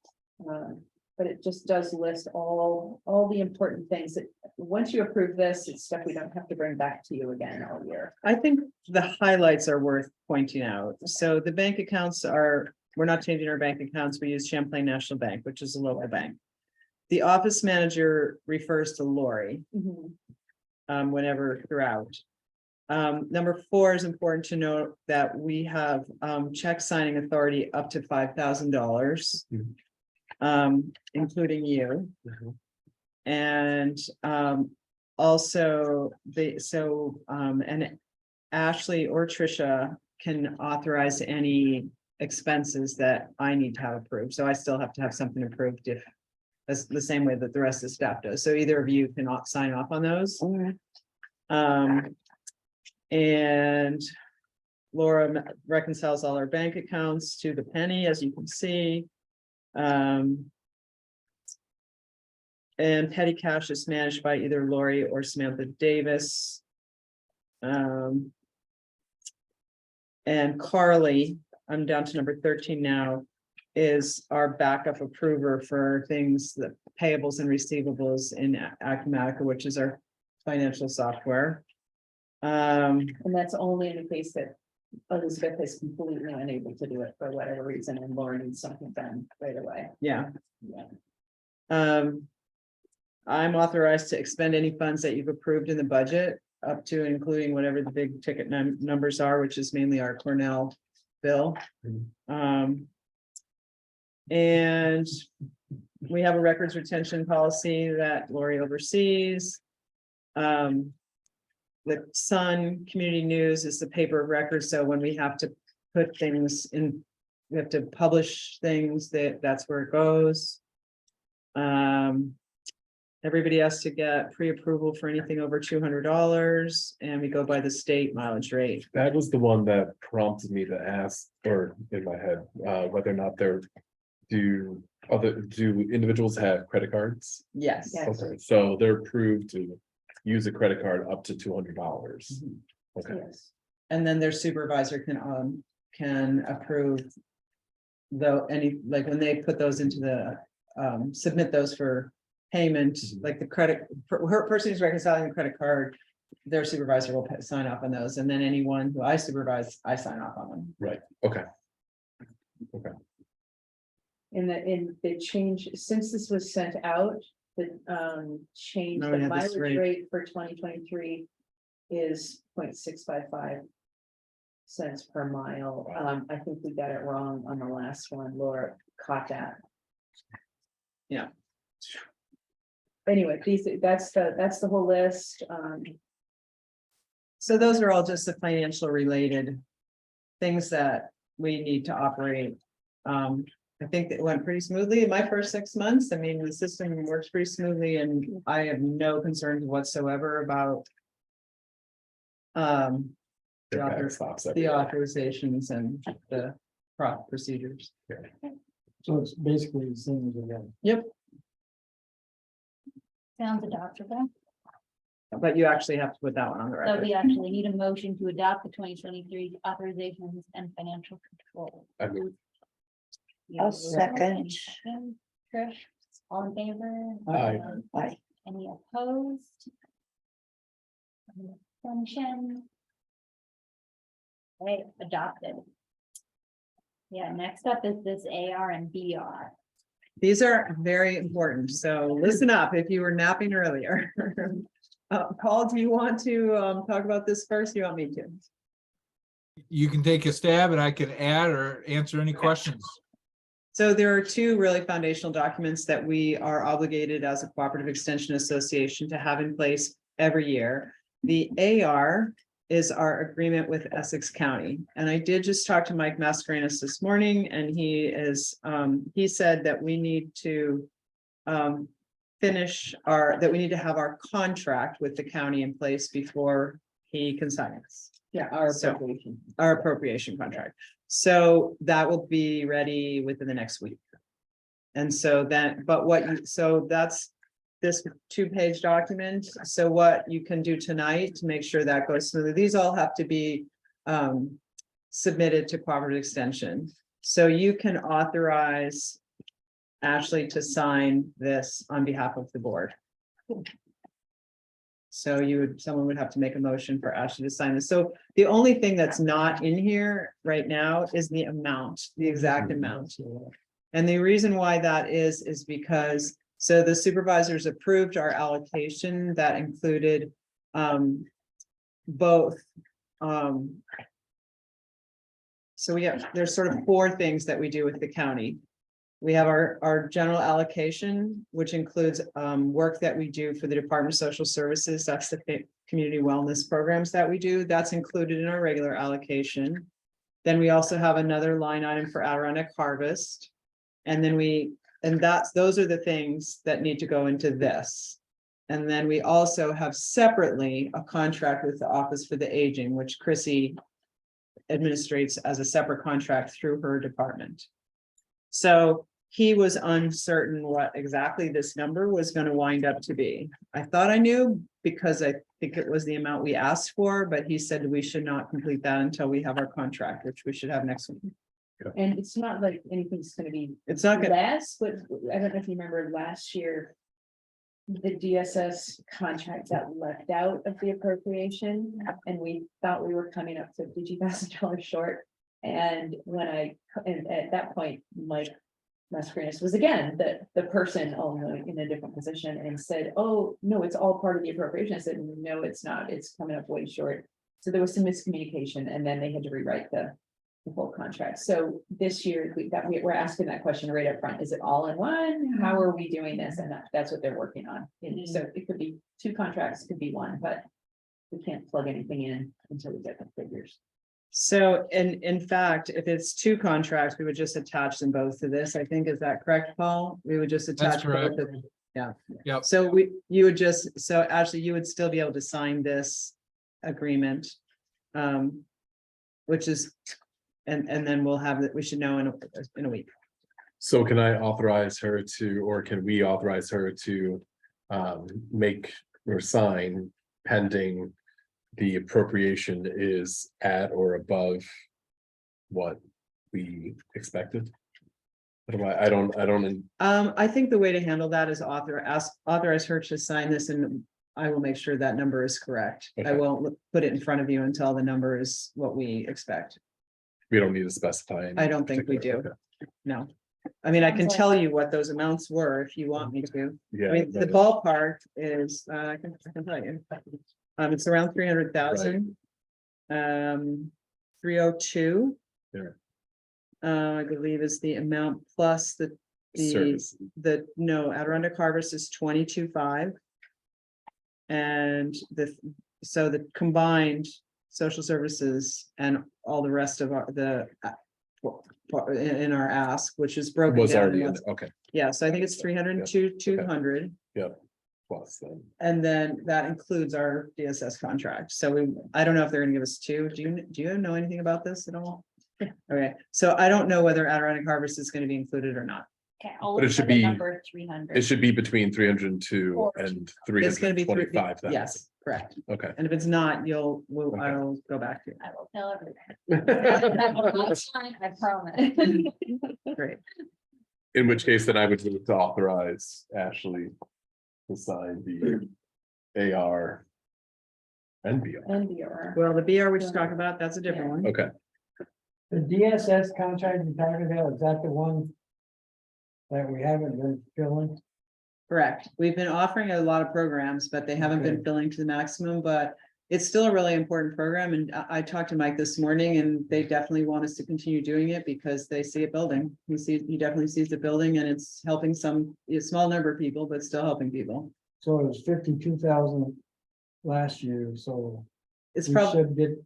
But it just does list all the important things that, once you approve this, it's stuff we don't have to bring back to you again all year. I think the highlights are worth pointing out. So the bank accounts are, we're not changing our bank accounts. We use Champlain National Bank, which is a local bank. The office manager refers to Lori whenever throughout. Number 4 is important to note that we have check signing authority up to $5,000. Including you. And also and Ashley or Trisha can authorize any expenses that I need to have approved. So I still have to have something approved if that's the same way that the rest of the staff does. So either of you can sign off on those. And Laura reconciles all our bank accounts to the penny, as you can see. And petty cash is managed by either Lori or Samantha Davis. And Carly, I'm down to number 13 now, is our backup approver for things that payables and receivables in Acumatica, which is our financial software. And that's only in the case that Elizabeth is completely unable to do it for whatever reason, and Laura needs something done right away. Yeah. Yeah. I'm authorized to expend any funds that you've approved in the budget, up to and including whatever the big ticket numbers are, which is mainly our Cornell bill. And we have a records retention policy that Lori oversees. The Sun Community News is the paper of record, so when we have to put things in, we have to publish things, that's where it goes. Everybody has to get pre-approval for anything over $200, and we go by the state mileage rate. That was the one that prompted me to ask, or in my head, whether or not do individuals have credit cards? Yes. Yes. Okay, so they're approved to use a credit card up to $200. Okay, Yes. And then their supervisor can approve like when they put those into the submit those for payment, like the credit, her person who's reconciling the credit card, their supervisor will sign off on those, and then anyone who I supervise, I sign off on them. right, okay. In the change, since this was sent out, the change, Oh, the yeah, this mileage rate. rate for 2023 is 0.655 cents per mile. I think we got it wrong on the last one. Laura caught that. Yeah. Anyway, that's the whole list. So those are all just the financial related things that we need to operate. I think it went pretty smoothly in my first 6 months. I mean, the system works pretty smoothly, and I have no concerns whatsoever about the authorizations and the procedures. So it's basically the same as again. Yep. Sounds adoptable. But you actually have to put that one on the So record. we actually need a motion to adopt the 2023 authorizations and financial control. I mean, I'll second. Trish, all in favor? Aye. Aye. Any opposed? Any abstention? Okay, adopted. Yeah, next up is this AR and BR. These are very important, so listen up if you were napping earlier. Paul, do you want to talk about this first? You want me to? You can take a stab and I can add or answer any questions. So there are two really foundational documents that we are obligated as a cooperative extension association to have in place every year. The AR is our agreement with Essex County. And I did just talk to Mike Mascarenas this morning, and he said that we need to that we need to have our contract with the county in place before he can sign us. Yeah, our So- appropriation. Our appropriation contract. So that will be ready within the next week. And so then, so that's this 2-page document. So what you can do tonight to make sure that goes smoothly, these all have to be submitted to cooperative extension. So you can authorize Ashley to sign this on behalf of the board. So someone would have to make a motion for Ashley to sign this. So the only thing that's not in here right now is the amount, the exact amount. And the reason why that is because, so the supervisors approved our allocation that included both. So there's sort of 4 things that we do with the county. We have our general allocation, which includes work that we do for the Department of Social Services. That's the community wellness programs that we do. That's included in our regular allocation. Then we also have another line item for Adirondack Harvest. And then those are the things that need to go into this. And then we also have separately a contract with the Office for the Aging, which Chrissy administrates as a separate contract through her department. So he was uncertain what exactly this number was going to wind up to be. I thought I knew because I think it was the amount we asked for, but he said we should not complete that until we have our contract, which we should have next week. And it's not like anything's gonna be It's not good. less, but I don't know if you remember last year. The DSS contract got left out of the appropriation and we thought we were coming up to $52,000 short. And and at that point, Mike Mascarenas was again, the person only in a different position and said, oh, no, it's all part of the appropriation. I said, no, it's not, it's coming up way short. So there was some miscommunication and then they had to rewrite the whole contract. So this year we're asking that question right up front. Is it all in one? How are we doing this? And that's what they're working on. And so it could be 2 contracts, could be 1, but we can't plug anything in until we get the figures. So in fact, if it's 2 contracts, we would just attach them both to this. I think, is that correct, Paul? We would just attach. That's correct. both of- Yeah. Yep. So so actually you would still be able to sign this agreement. Which is, and then we'll have that, we should know in a week. So can I authorize her to, or can we authorize her to make or sign pending the appropriation is at or above what we expected? I don't. I think the way to handle that is authorize her to sign this, and I will make sure that number is correct. I Okay. won't put it in front of you until the number is what we expect. We don't need to specify. any I don't think we particular- do. okay. No. I mean, I can Sounds like- tell you what those amounts were if you want me to. Yeah. I mean, the ballpark is, I can tell you. It's around 300,000. 302. Yeah. I believe is the amount plus Service. Adirondack Harvest is 22.5. And so the combined social services and all the rest of in our ask, which is broken Was down. already in in what's- there. Okay, Yeah, so I think it's 302, 200. plus then. And then that includes our DSS contract. So I don't know if they're gonna give us 2. Do you know anything about this at all? Okay, so I don't know whether Adirondack Harvest is gonna be included or not. Okay, I'll But it look should for the be- number 300. It should be between 302 Or- and It's gonna be 325,000. Yes, correct. Okay. And if it's not, Okay. I'll go back to I will tell everyone. I promise. Great. In which case, then I would move to authorize Ashley to sign the AR and BR. NBR. Well, the BR we just talked about, that's a different one. Okay, The DSS contract you're talking about, is that the one that we haven't been filling? Correct. We've been offering a lot of programs, but they haven't been Okay. filling to the maximum, but it's still a really important program. And I talked to Mike this morning and they definitely want us to continue doing it because they see it building. He definitely sees it building and it's helping a small number of people, but still helping people. So it was 52,000 last year, so It's we probably, should get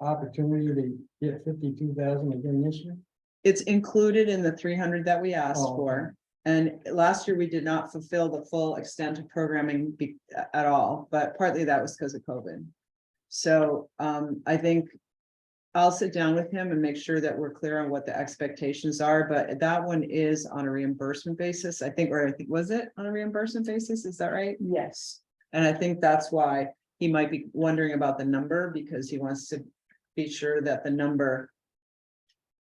opportunity to get 52,000 again this year. it's included in the 300 that we asked Oh, okay. for. And last year, we did not fulfill the full extent of programming at all, but partly that was because of COVID. So I think I'll sit down with him and make sure that we're clear on what the expectations are, but that one is on a reimbursement basis, I think, or I think, was it on a reimbursement basis? Is that right? Yes. And I think that's why he might be wondering about the number, because he wants to be sure that the number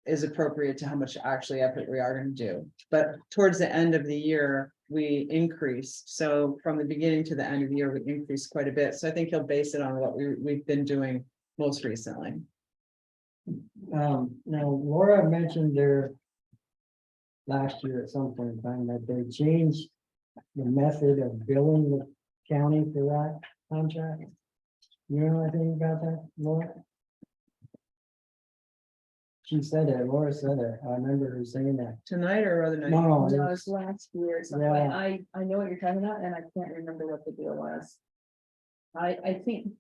is appropriate to how much actually effort we are going to do. But towards the end of the year, we increased. So from the beginning to the end of the year, we increased quite a bit. So I think he'll base it on what we've been doing most recently. Now Laura mentioned there last year at some point in time that they changed the method of billing the county for that contract. You know anything about that, Laura? She said it, Laura said it. I remember her saying that. Tonight or other night? No, No, it it was- was last year, so Yeah. I know what you're talking about, and I can't remember what the deal was. I think.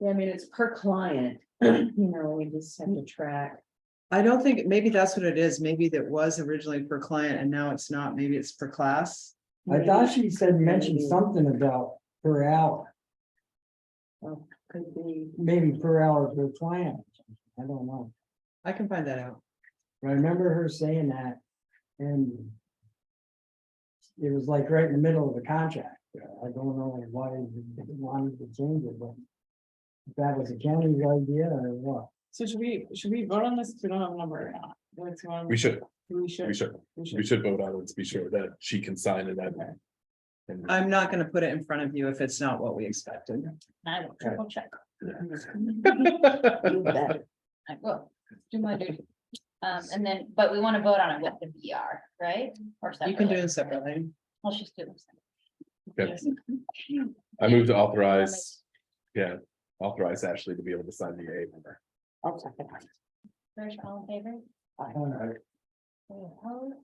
Yeah, I mean, it's per client, you know, we just have to track. I don't think, maybe that's what it is. Maybe that was originally per client and now it's not. Maybe it's per class. I thought she said, mentioned something about per hour, Oh, could be, maybe per hour per client. I don't know. I can find that out. I remember her saying that, and it was like right in the middle of the contract. I don't know why they wanted to change it, but if that was a county's idea or what. So should we vote on this? We don't have a number or not. We should, We should. we should vote on it to be sure that she can sign it. And I'm not gonna put it in front of you if it's not what we expected. I will triple check. You bet. I will do my duty. And then, but we want to vote on it with the VR, right? Or You can do separately? it separately. Let's just do this. Okay. I move to authorize, authorize Ashley to be able to sign the A number. I'll second. First, all in favor? Alright. Any opposed?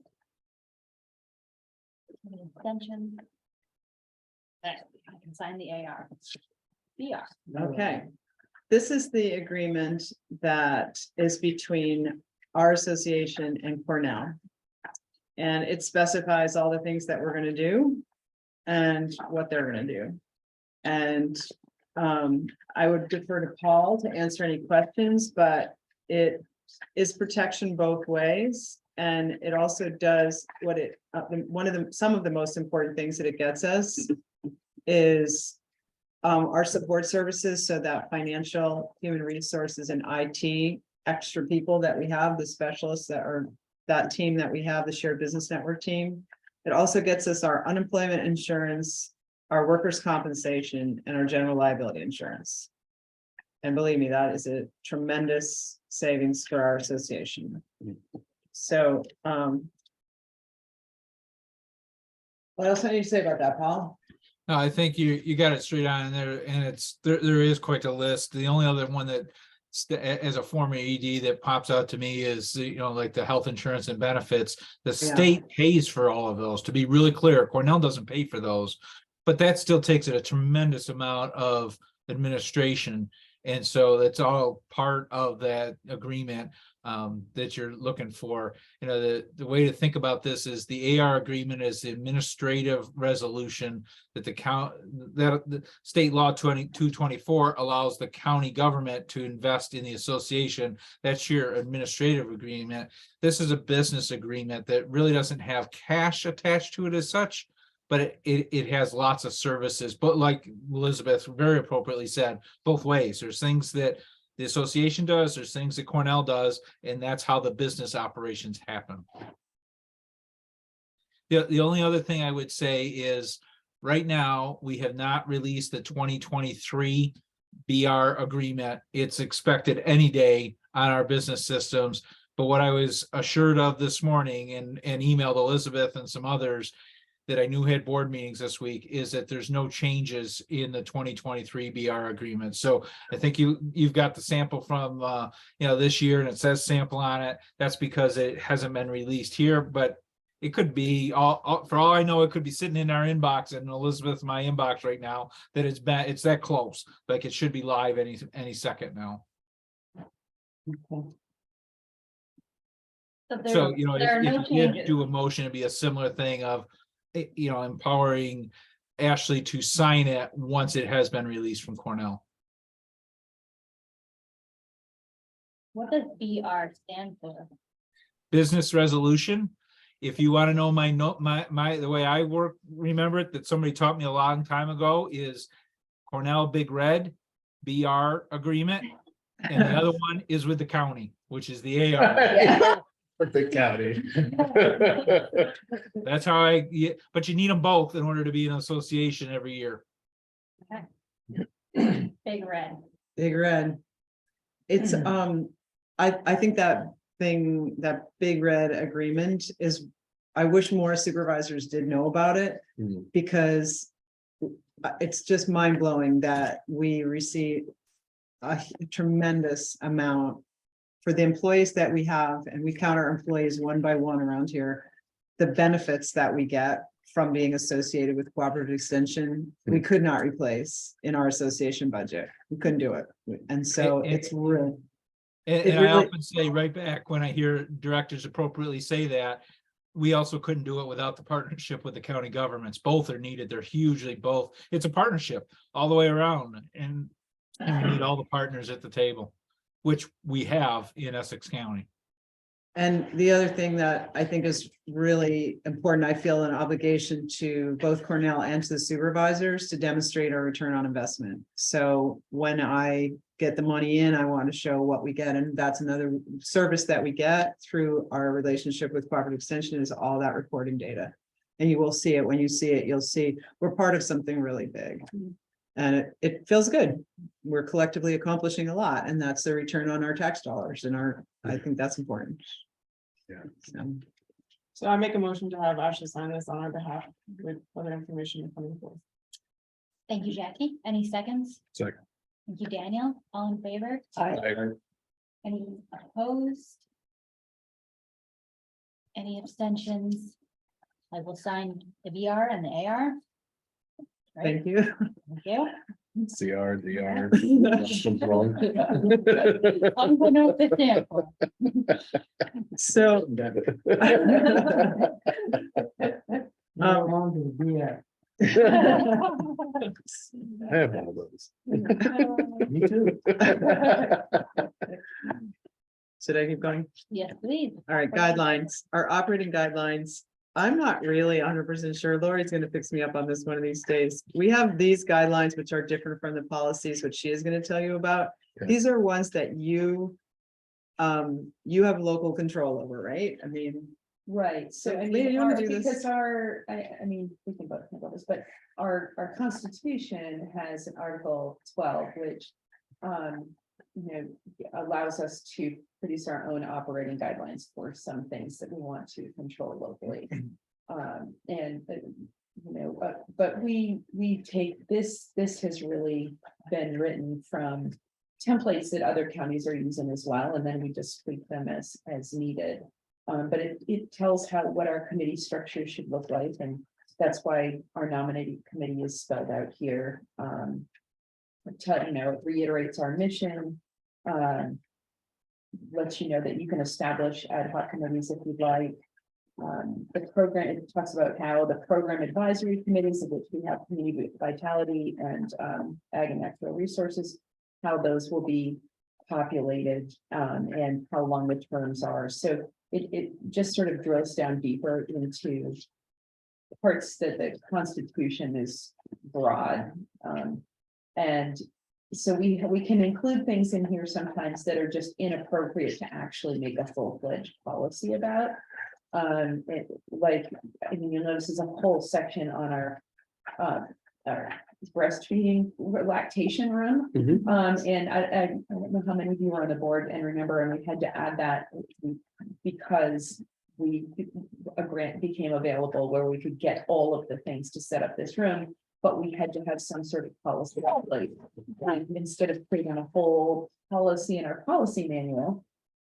Any abstentions? Okay, I can sign the AR. VR. Okay. This is the agreement that is between our association and Cornell. And it specifies all the things that we're gonna do and what they're gonna do. And I would defer to Paul to answer any questions, but it is protection both ways. And it also does what it, some of the most important things that it gets us is our support services, so that financial, human resources and IT, extra people that we have, the specialists that are, that team that we have, the shared business network team. It also gets us our unemployment insurance, our workers' compensation, and our general liability insurance. And believe me, that is a tremendous savings for our association. So, what else I need to say about that, Paul? No, I think you got it straight on in there, and it's, there is quite a list. The only other one that as a former ED that pops out to me is, you know, like the health insurance and benefits. The state pays for all of those. To be really clear, Cornell doesn't pay for those, but that still takes a tremendous amount of administration. And so that's all part of that agreement that you're looking for. You know, the way to think about this is the AR agreement is the administrative resolution that the state law 2224 allows the county government to invest in the association. That's your administrative agreement. This is a business agreement that really doesn't have cash attached to it as such, but it has lots of services. But like Elizabeth very appropriately said, both ways. There's things that the association does, there's things that Cornell does, and that's how the business operations happen. The only other thing I would say is right now we have not released the 2023 BR agreement. It's expected any day on our business systems. But what I was assured of this morning and emailed Elizabeth and some others that I knew had board meetings this week is that there's no changes in the 2023 BR agreement. So I think you've got the sample from this year, and it says sample on it. That's because it hasn't been released here, but it could be for all I know, it could be sitting in our inbox, and Elizabeth, my inbox right now, that it's that close. Like it should be live any second now. Okay. So, you know, there are if no you did changes. do a motion, it'd be a similar thing of, you know, empowering Ashley to sign it once it has been released from Cornell. What does BR stand for? Business resolution. If you want to know my note, the way I work, remember it, that somebody taught me a long time ago is Cornell Big Red, BR agreement. And the other one is with the county, which is the AR. For the county. That's how but you need them both in order to be an association every year. Big Red. Big Red. It's, I think that thing, that Big Red agreement is, I wish more supervisors did know about it. Mhm. Because it's just mind blowing that we receive a tremendous amount for the employees that we have, and we count our employees one by one around here. The benefits that we get from being associated with cooperative extension, we could not replace in our association budget. We couldn't do it. And so it's really. And I often say right back when I hear directors appropriately say that, we also couldn't do it without the partnership with the county governments. Both are needed. They're hugely both. It's a partnership all the way around, and we need all the partners at the table, which we have in Essex County. And the other thing that I think is really important, I feel an obligation to both Cornell and to the supervisors to demonstrate our return on investment. So when I get the money in, I want to show what we get. And that's another service that we get through our relationship with Cooperative Extension, is all that reporting data. And you will see it. When you see it, you'll see we're part of something really big. And it feels good. We're collectively accomplishing a lot, and that's the return on our tax dollars, and I think that's important. Yeah. So I make a motion to have Ashley sign this on our behalf with other information coming forth. Thank you, Jackie. Any seconds? Second. Thank you, Daniel. All in favor? Any opposed? Any abstentions? I will sign the BR and the AR. Right, Thank you. thank you. CR, DR. Something's wrong. I don't know what they stand for. So, How long to be at? I have one of those. Me too. should I keep going? Yes, please. All right, guidelines, our operating guidelines. I'm not really 100% sure. Lori's gonna fix me up on this one of these days. We have these guidelines, which are different from the policies, which she is gonna tell you about. Okay. These are ones that you have local control over, right? I mean, Right, so I Leah, mean, you wanna our- do this? because I mean, we can both think about this, but our constitution has an Article 12, which allows us to produce our own operating guidelines for some things that we want to control locally. But we take this has really been written from templates that other counties are using as well, and then we just tweak them as needed. But it tells what our committee structure should look like, and that's why our nominating committee is spelled out here. It reiterates our mission. Lets you know that you can establish ad hoc committees if you'd like. The program, it talks about how the program advisory committees, of which we have community vitality and ag and natural resources, how those will be populated, and how long the terms are. So it just sort of drills down deeper into parts that the Constitution is broad. And so we can include things in here sometimes that are just inappropriate to actually make a full-fledged policy about. You'll notice there's a whole section on our breastfeeding lactation room. Mhm. And I don't know how many of you were on the board and remember, and we had to add that because a grant became available where we could get all of the things to set up this room, but we had to have some sort of policy. Instead of creating a whole policy in our policy manual,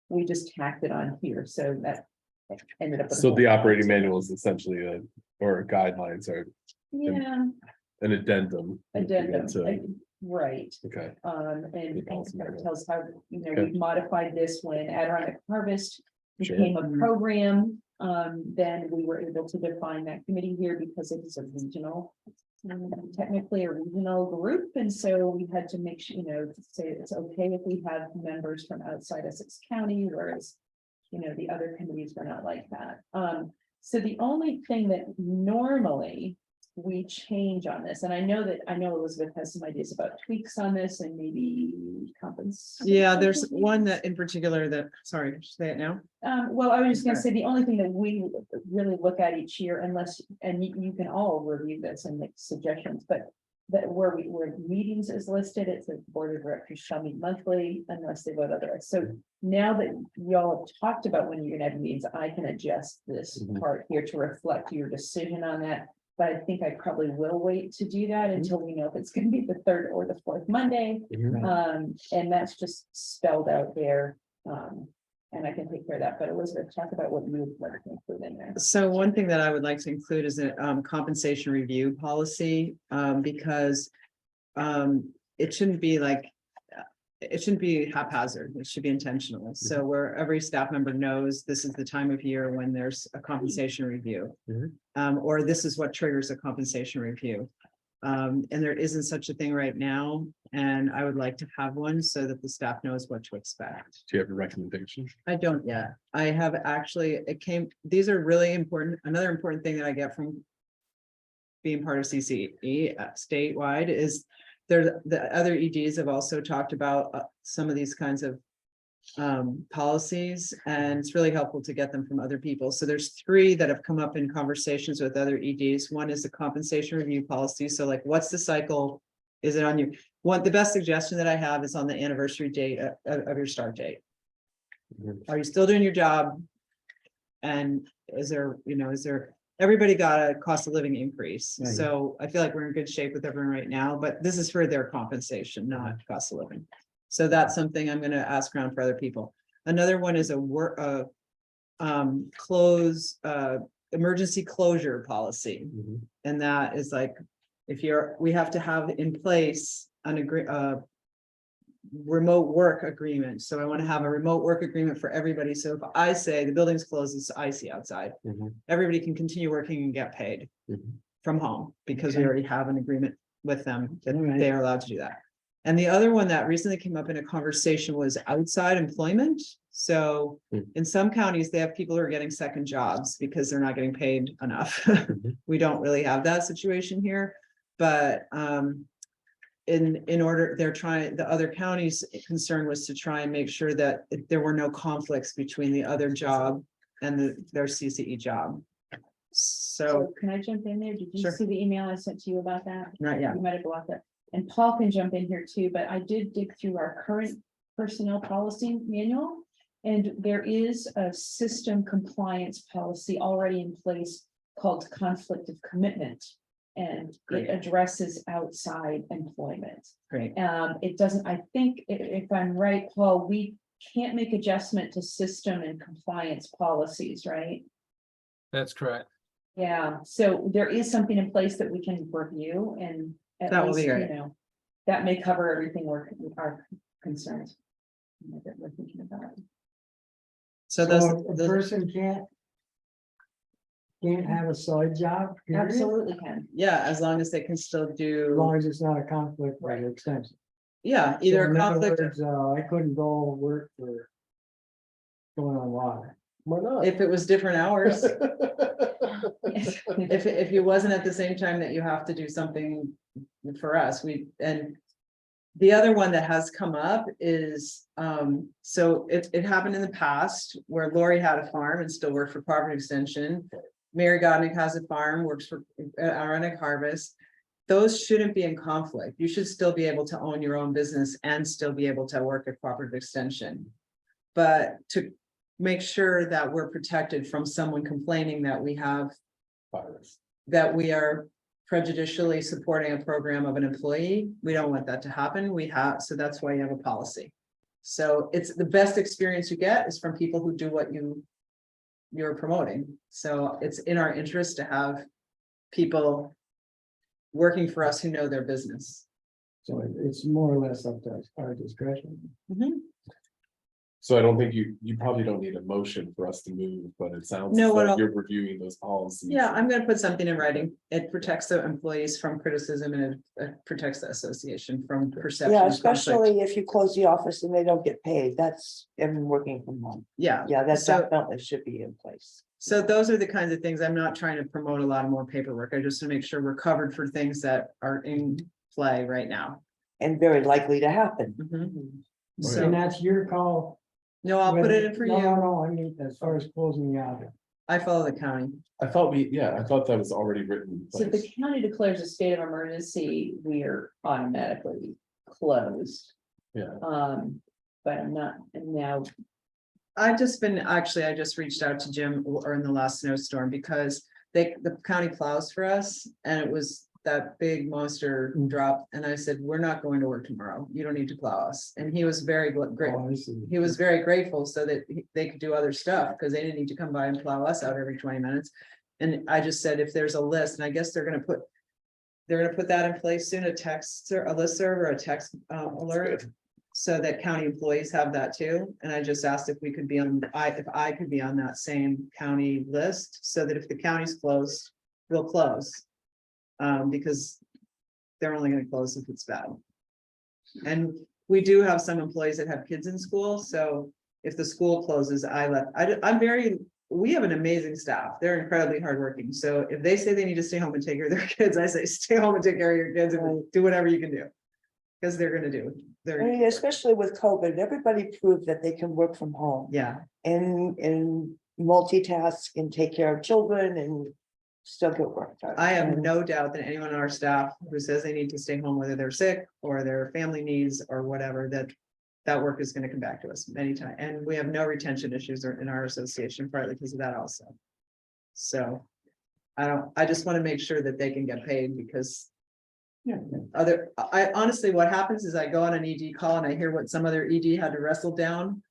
we just tacked it on here. So that ended up. So the operating manual is essentially or guidelines are Yeah. an addendum. Right. Okay. And Good policy it manual. tells how, Okay. we've modified this when Adirondack Harvest Sure. became a program, then we were able to define that committee here because it is a regional. Technically a regional group, and so we had to make sure, to say it's okay if we have members from outside Essex County, whereas. The other committees were not like that. So the only thing that normally we change on this, and I know Elizabeth has some ideas about tweaks on this and maybe compensation. Yeah, there's one that in particular that, sorry, say it now. Well, I was just gonna say, the only thing that we really look at each year, unless, and you can all review this and make suggestions, but that where meetings is listed, it says board of directors shall meet monthly unless they vote otherwise. So now that y'all have talked about when you're gonna have meetings, I can adjust this part here to reflect your decision on that. But I think I probably will wait to do that until we know if it's gonna be the third or the fourth Monday. And that's just spelled out there. And I can take care of that, but Elizabeth, talk about what you would like to include in there. So one thing that I would like to include is a compensation review policy, because it shouldn't be it shouldn't be haphazard. It should be intentional. So where every staff member knows this is the time of year when there's a compensation review, or this is what triggers a compensation review. And there isn't such a thing right now, and I would like to have one so that the staff knows what to expect. Do you have a recommendation? I don't yet. I have actually, these are really important. Another important thing that I get from being part of CCE statewide is the other EDs have also talked about some of these kinds of policies, and it's really helpful to get them from other people. So there's 3 that have come up in conversations with other EDs. One is the compensation review policy. So like, what's the cycle? Is it on the best suggestion that I have is on the anniversary date of your start date. Are you still doing your job? And is there, everybody got a cost of living increase. Right. So I feel like we're in good shape with everyone right now, but this is for their compensation, not cost of living. So that's something I'm going to ask around for other people. Another one is emergency closure policy. And that is like, we have to have in place remote work agreement. So I want to have a remote work agreement for everybody. So if I say the building's closed, it's icy outside, everybody can continue working and get paid from home because we already have an agreement with them that they are allowed to do that. And the other one that recently came up in a conversation was outside employment. So in some counties, they have people who are getting second jobs because they're not getting paid enough. We don't really have that situation here, but in order, the other counties' concern was to try and make sure that there were no conflicts between the other job and their CCE job. So can I jump in there? Did you Sure. see the email I sent to you about that? Not yet. You might have blocked it. And Paul can jump in here too, but I did dig through our current personnel policy manual. And there is a system compliance policy already in place called conflict of commitment. And Great. it addresses outside employment. Great. It doesn't, I think, if I'm right, Paul, we can't make adjustment to system and compliance policies, right? That's correct. Yeah, so there is something in place that we can review and at That will least, be great. that may cover everything our concerns. That we're thinking about. So A person can't have a side job, period, as Absolutely can. yeah, as long as they can still do, long as it's not a conflict by extension. yeah, So either a in other conflict. words, I couldn't go work for going on water. Why not? If it was different hours, if it wasn't at the same time that you have to do something for us, and the other one that has come up is, so it happened in the past where Lori had a farm and still worked for Property Extension. Mary Godnick has a farm, works for Ironic Harvest. Those shouldn't be in conflict. You should still be able to own your own business and still be able to work at Property Extension. But to make sure that we're protected from someone complaining that we are prejudicially supporting a program of an employee, we don't want that to happen. So that's why you have a policy. So it's the best experience you get is from people who do what you're promoting. So it's in our interest to have people working for us who know their business. So it's more or less up to our discretion. So I don't think you probably don't need a motion for us to move, but it sounds No, what like I'll- you're reviewing those policies. Yeah, I'm gonna put something in writing. It protects the employees from criticism and it protects the association from perception. Yeah, of conflict. especially if you close the office and they don't get paid, that's everyone working from home. Yeah. Yeah, that So- definitely should be in place. So those are the kinds of things. I'm not trying to promote a lot of more paperwork. I just to make sure we're covered for things that are in play right now. And very likely to happen. Mhm. And So, that's your call. no, I'll put it in for No, you. no, I mean, as far as closing the office. I follow the county. I thought that was already written. in So if place. the county declares a state of emergency, we are automatically closed. Yeah. But I'm not, and now, I just reached out to Jim or in the last snowstorm because the county plows for us and it was that big monster drop. And I said, we're not going to work tomorrow. You don't need to plow us. And he was very great. Oh, I see. He was very grateful so that they could do other stuff because they didn't need to come by and plow us out every 20 minutes. And I just said, if there's a list, and I guess they're gonna put that in place soon, a text or a listserv or a text alert. So that county employees have that too. And I just asked if we could be on, if I could be on that same county list, so that if the county's closed, we'll close. Because they're only gonna close if it's bad. And we do have some employees that have kids in school, so if the school closes, we have an amazing staff. They're incredibly hardworking. So if they say they need to stay home and take care of their kids, I say, stay home and take care of your kids and do whatever you can do. Because they're gonna do. I mean, especially with COVID, everybody proved that they can work from home Yeah, and multitask and take care of children and still get work done. I have And no doubt that anyone on our staff who says they need to stay home, whether they're sick or their family needs or whatever, that work is gonna come back to us anytime. And we have no retention issues in our association, partly because of that also. So I just want to make sure that they can get paid because I honestly, what happens is I go on an ED call and I hear what some other ED had to wrestle down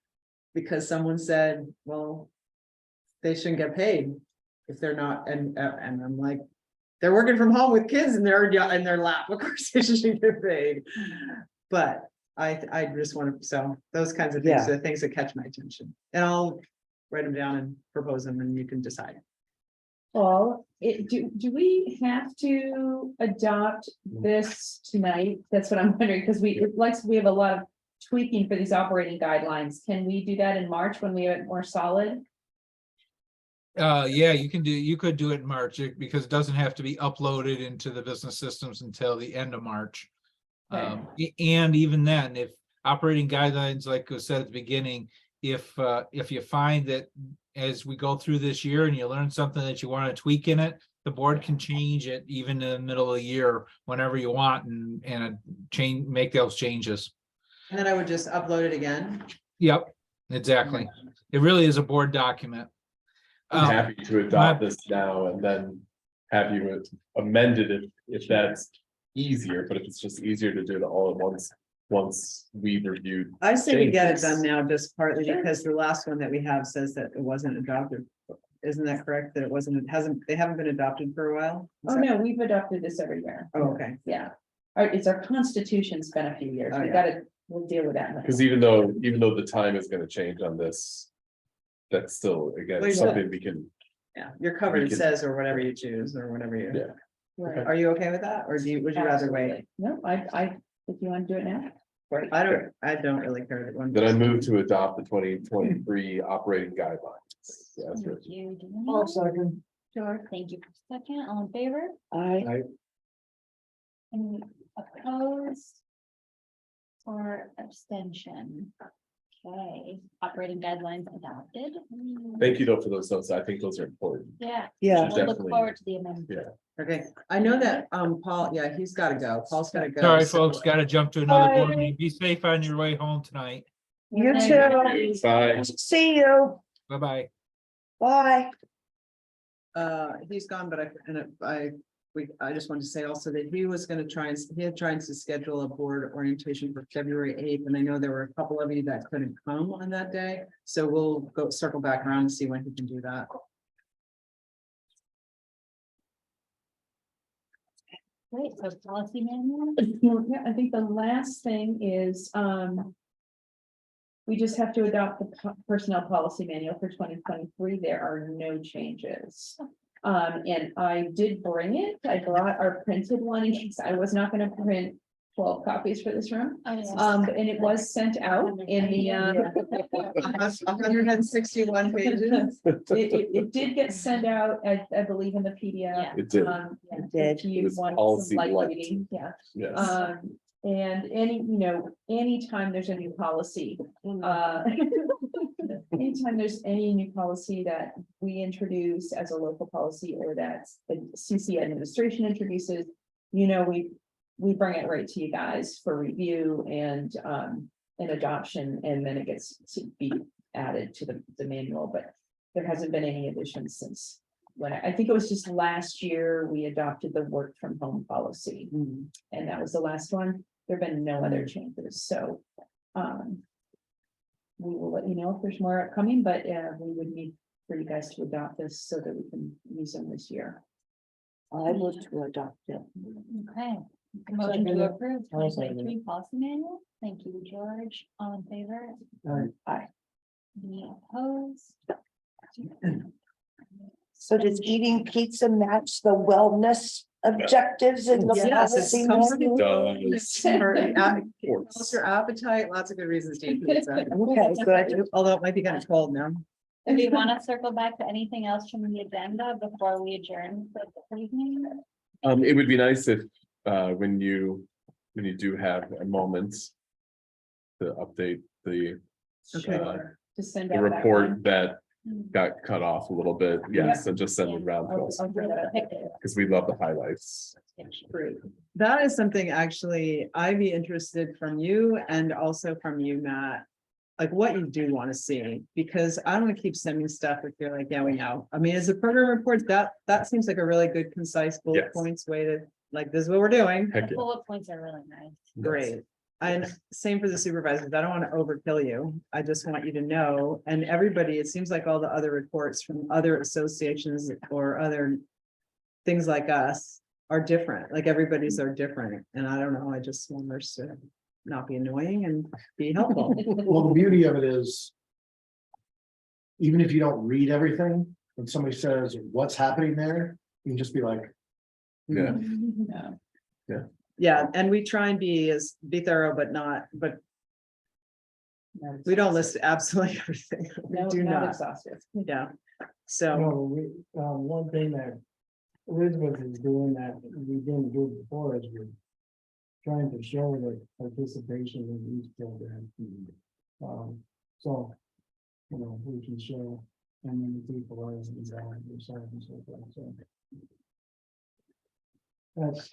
because someone said, well, they shouldn't get paid if they're not, and I'm like, they're working from home with kids in their lap, of course they should get paid. But I just want to, so those kinds of things Yeah. are the things that catch my attention, and I'll write them down and propose them and you can decide. Paul, do we have to adopt this tonight? That's what I'm wondering, because we have a lot of tweaking for these operating guidelines. Can we do that in March when we have it more solid? Yeah, you could do it in March because it doesn't have to be uploaded into the business systems until the end of March. And even then, if operating guidelines, like was said at the beginning, if you find that as we go through this year and you learn something that you want to tweak in it, the board can change it even in the middle of the year whenever you want and make those changes. And then I would just upload it again. Yep, exactly. It really is a board document. I'm happy to adopt this now and then have you amend it if that's easier, but if it's just easier to do it all at once we've reviewed. I say we get it changes. done now, just partly Sure. because the last one that we have says that it wasn't adopted. Isn't that correct? That they haven't been adopted for a while? Is Oh, that- no, we've adopted this every year. Oh, okay. Yeah. It's our constitution's been a few years. Oh, We yeah. we'll deal with that. Because even though the time is gonna change on this, that's still, again, Well, something we can, Yeah, you're covered, We it can- says, or whatever you choose, or whatever you. Yeah. Right. Are you okay with that? Or would you rather wait? Absolutely. No, if you want to do it now. Great. I don't really care that one. then I move to adopt the 2023 operating guidelines. That's right. Thank you. I'll second. Sure, thank you for a second. All in favor? Any opposed? Or abstention? Okay, operating guidelines adopted. Thank you though for those notes. I think those are important. Yeah. Yeah. We'll look Definitely. forward to the amendment. Yeah. Okay, I know that, Paul, yeah, he's gotta go. Paul's gotta go. Sorry, so- folks, gotta jump to another board Bye. meeting. Be safe on your way home tonight. You Thank too. Bye. See you. Bye-bye. Bye. He's gone, but I just wanted to say also that he had tried to schedule a board orientation for February 8th, and I know there were a couple of you that couldn't come on that day. So we'll go circle back around and see when he can do that. Great, so policy manual. Yeah, I think the last thing is, We just have to adopt the personnel policy manual for 2023. There are no changes. And I did bring it. I brought our printed one in case I was not going to print 12 copies for this room. And it was sent out in the 161 pages. it did get sent out, I believe, in the PDF. It did. If you It was want policy some light light. reading, yeah. Yes. And anytime there's a new policy, anytime there's any new policy that we introduce as a local policy or that the CC administration introduces, we bring it right to you guys for review and adoption, and then it gets to be added to the manual, but there hasn't been any additions since when I think it was just last year, we adopted the work from home policy. And that was the last one. There've been no other changes, so we will let you know if there's more upcoming, but we would need for you guys to adopt this so that we can use them this year. I move to adopt it. Okay. Motion to approve I'll second 2023 policy manual. Thank you, George. All in favor? Aye. Any opposed? So does eating pizza match the wellness objectives in the Yes, policy? it comes manual? Controls your appetite, lots of good reasons to eat pizza. Okay, good. Although it might be kind of cold now. Do we want to circle back to anything else from the agenda before we adjourn for the evening? It would be nice if, when you do have a moment to update the Okay. To send the out that report one. that got cut off a little bit, yes, and just send it around to us, I'll bring that up. because we love the highlights. Great. That is something actually I'd be interested from you and also from you, Matt. Like what you do want to see, because I don't want to keep sending stuff if you're like, yeah, we know. I mean, as a program reports, that seems like a really good concise bullet Yes. points way to, like, this is what we're doing. Heck The yeah. bullet points are really nice. Great. And same for the supervisors. I don't want to overkill you. I just want you to know, and everybody, it seems like all the other reports from other associations or other things like us are different, like everybody's are different. And I don't know, I just want us to not be annoying and be helpful. Well, the beauty of it is. Even if you don't read everything, when somebody says, what's happening there, you can just be like, Yeah, Yeah, and we try and be thorough, but we don't list absolutely everything. We No, do not not, exhaustive. yeah. So, No, one thing that Elizabeth is doing that we didn't do before is we're trying to show the participation in each program. So, we can show how many people are involved and so on and so forth, so. That's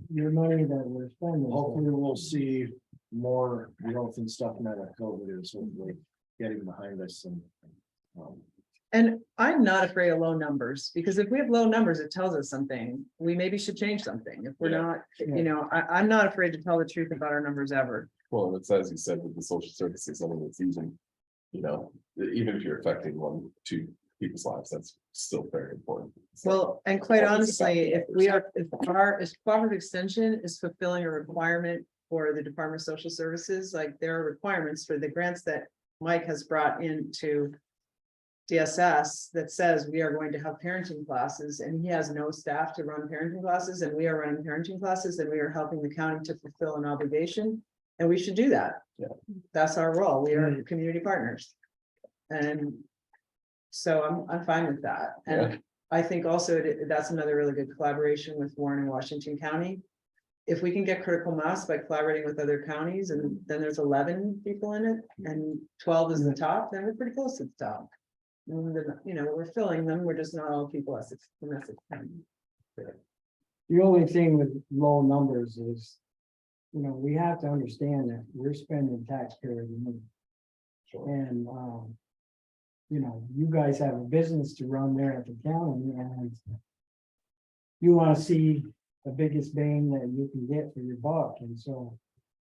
your money that we're spending. hopefully we'll see more growth and stuff now that COVID is hopefully getting behind us and. and I'm not afraid of low numbers, because if we have low numbers, it tells us something. We maybe should change something. If we're not, I'm not afraid to tell the truth about our numbers ever. well, it's as you said with the social services, I mean, it's using, even if you're affecting 1-2 people's lives, that's still very important. So, Well, and quite honestly, if cooperative extension is fulfilling a requirement for the Department of Social Services, like there are requirements for the grants that Mike has brought into DSS that says we are going to have parenting classes, and he has no staff to run parenting classes, and we are running parenting classes, and we are helping the county to fulfill an obligation, and we should do that. Yeah. That's our role. We are community partners. And so I'm fine with that. And I think also that's another really good collaboration with Warren and Washington County. If we can get critical mass by collaborating with other counties, and then there's 11 people in it and 12 is the top, then we're pretty close to the top. And then, we're filling them. We're just not all people Essex. The only thing with low numbers is, we have to understand that we're spending taxpayer money. And, you guys have a business to run there at the county, and you want to see the biggest bang that you can get for your buck, and so.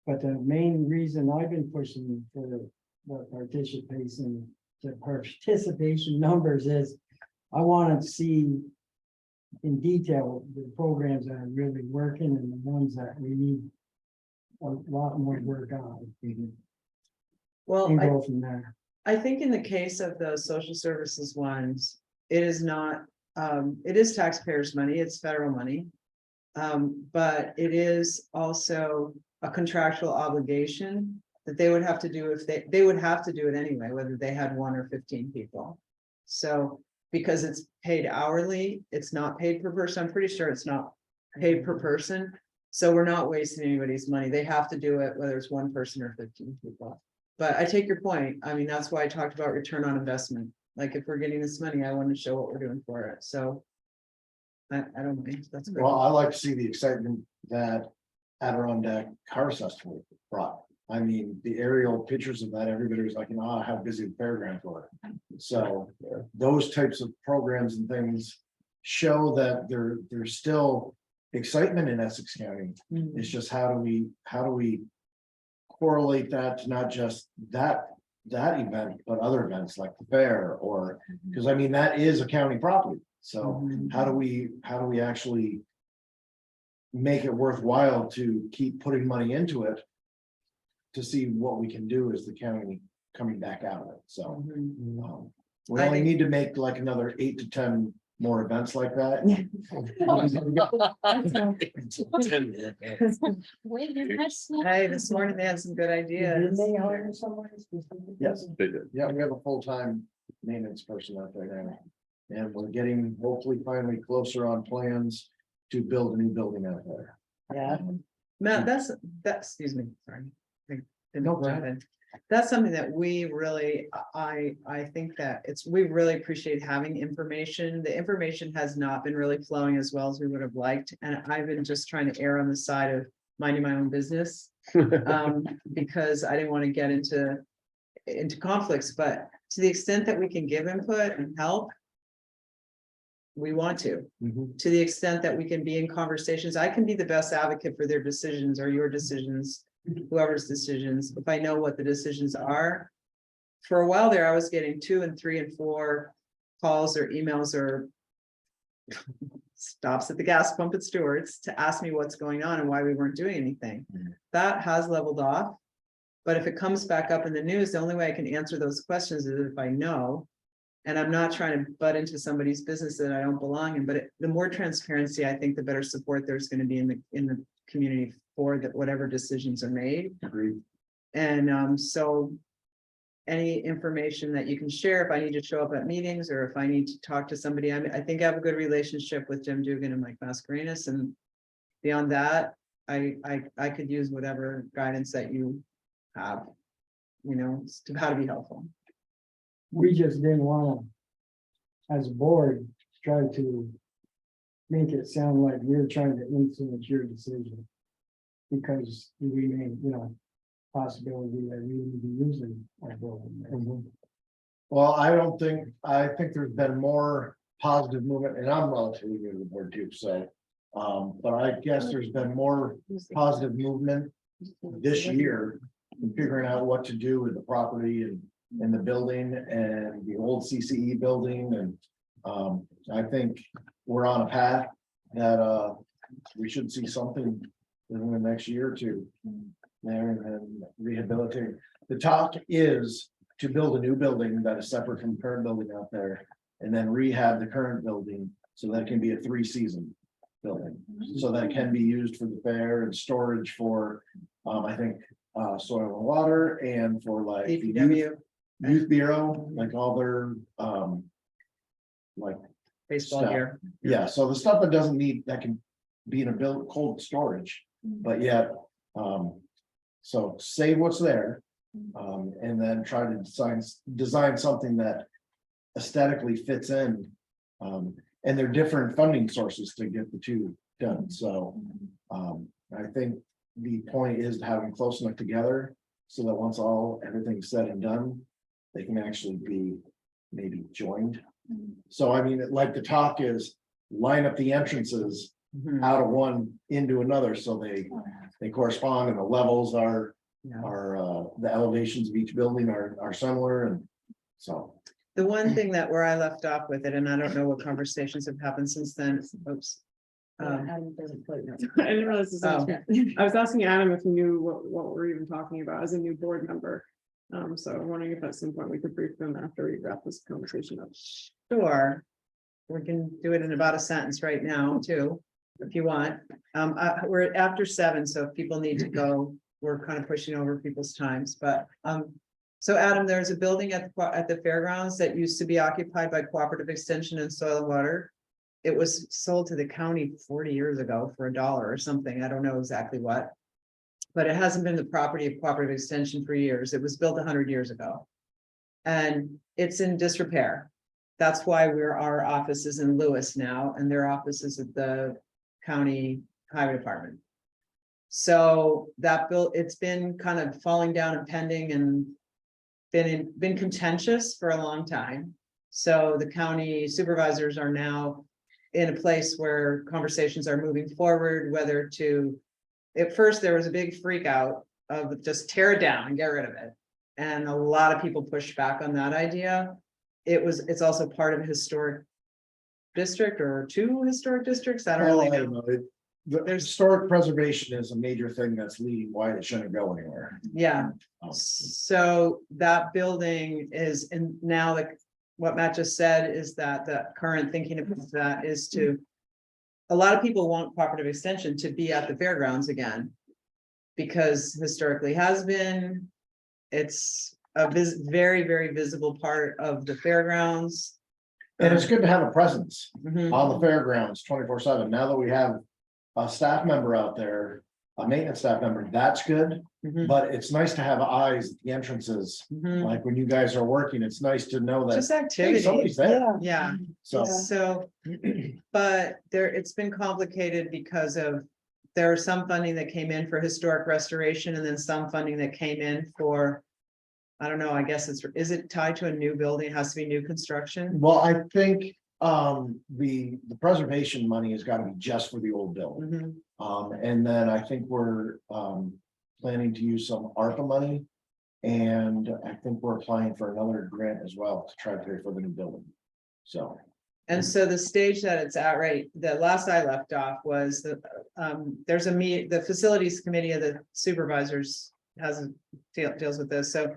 But the main reason I've been pushing for the participation numbers is I want to see in detail the programs that are really working and the ones that we need a lot more work on. Well, and go from there. I think in the case of the social services ones, it is not, it is taxpayers' money, it's federal money. But it is also a contractual obligation that they would have to do if they would have to do it anyway, whether they had 1 or 15 people. So, because it's paid hourly, it's not paid per person, I'm pretty sure it's not paid per person. So we're not wasting anybody's money, they have to do it whether it's 1 person or 15 people. But I take your point, I mean, that's why I talked about return on investment, like if we're getting this money, I want to show what we're doing for it, so. I don't think that's great. Well, I like to see the excitement that Adirondack Harvest Festival brought. I mean, the aerial pictures of that, everybody was like, how busy the fairgrounds were. So those types of programs and things show that there's still excitement in Essex County. Mhm. It's just how do we correlate that to not just that event, but other events like the fair or, because I mean, that is a county property. So Mhm. how do we actually make it worthwhile to keep putting money into it to see what we can do as the county coming back out of it? So Mhm. we I only think- need to make like another 8 to 10 more events like that. Hey, this morning they had some good ideas. Didn't they hire someone? Yes. They did. Yeah, we have a full-time maintenance person out there now. And we're getting hopefully finally closer on plans to build a new building out there. Yeah. Matt, that's, excuse me, sorry. I didn't No, go jump ahead. in. That's something that we really, I think that we really appreciate having information. The information has not been really flowing as well as we would have liked. And I've been just trying to err on the side of minding my own business. Because I didn't want to get into conflicts, but to the extent that we can give input and help, we want to the extent that we can be in conversations. I can be the best advocate for their decisions or your decisions, whoever's decisions, if I know what the decisions are. For a while there, I was getting 2 and 3 and 4 calls or emails or stops at the gas pump at Stewart's to ask me what's going on and why we weren't doing anything. That has leveled off. But if it comes back up in the news, the only way I can answer those questions is if I know. And I'm not trying to butt into somebody's business that I don't belong in, but the more transparency, I think the better support there's going to be in the community for that, whatever decisions are made. Agreed. And so any information that you can share, if I need to show up at meetings or if I need to talk to somebody, I think I have a good relationship with Jim Dugan and Mike Mascarenas, and beyond that, I could use whatever guidance that you have, to how to be helpful. We just didn't wanna, as a board, try to make it sound like we're trying to influence your decision. Because we may, possibility that we would be using our building. Well, I think there's been more positive movement, and I'm relatively new to the board too, so. But I guess there's been more positive movement this year in figuring out what to do with the property and the building and the old CCE building. And I think we're on a path that we should see something in the next year or two there and rehabilitate. The talk is to build a new building that is separate from the current building out there and then rehab the current building so that it can be a 3-season building, so that it can be used for the fair and storage for, I think, soil and water and for like the youth bureau, like all their, like Baseball stuff. gear. Yeah, so the stuff that doesn't need, that can be in a cold storage, but yet, so save what's there. And then try to design something that aesthetically fits in. And they're different funding sources to get the two done, so, I think the point is to have them close enough together. So that once everything's said and done, they can actually be maybe joined. So I mean, like the talk is line up the entrances out of one into another, so they correspond and the levels are the elevations of each building are similar, and so. The one thing that where I left off with it, and I don't know what conversations have happened since then, oops. I didn't realize this. Oh. I was asking Adam if he knew what we're even talking about as a new board member. So I'm wondering if at some point we could brief them after we wrap this conversation up. Sure. We can do it in about a sentence right now too, if you want. We're after 7, so if people need to go, we're kind of pushing over people's times, but, so Adam, there's a building at the fairgrounds that used to be occupied by Cooperative Extension and Soil and Water. It was sold to the county 40 years ago for $1 or something. I don't know exactly what. But it hasn't been the property of Cooperative Extension for years. It was built 100 years ago. And it's in disrepair. That's why our office is in Lewis now, and their office is at the county highway department. So it's been kind of falling down and pending and been contentious for a long time. So the county supervisors are now in a place where conversations are moving forward, whether to, at first there was a big freak out of just tear it down and get rid of it. And a lot of people pushed back on that idea. It's also part of a historic district or 2 historic districts. I don't really know. The historic preservation is a major thing that's leading why it shouldn't go anywhere. Yeah, so that building is, and now like what Matt just said is that the current thinking of that is to. A lot of people want Cooperative Extension to be at the fairgrounds again. Because historically has been, it's a very, very visible part of the fairgrounds. And it's good to have a presence Mhm. on the fairgrounds 24/7. Now that we have a staff member out there, a maintenance staff member, that's good. Mhm. But it's nice to have eyes at the entrances, Mhm. like when you guys are working, it's nice to know that Just hey, activity, somebody's there. yeah, So, so, but it's been complicated because of. There are some funding that came in for historic restoration and then some funding that came in for. I don't know, I guess is it tied to a new building? It has to be new construction? well, I think the preservation money has got to be just for the old building. Mhm. And then I think we're planning to use some ARPA money. And I think we're applying for another grant as well to try to pay for the new building. So. And so the stage that it's at, right, the last I left off was the, there's the facilities committee of the supervisors deals with this, so.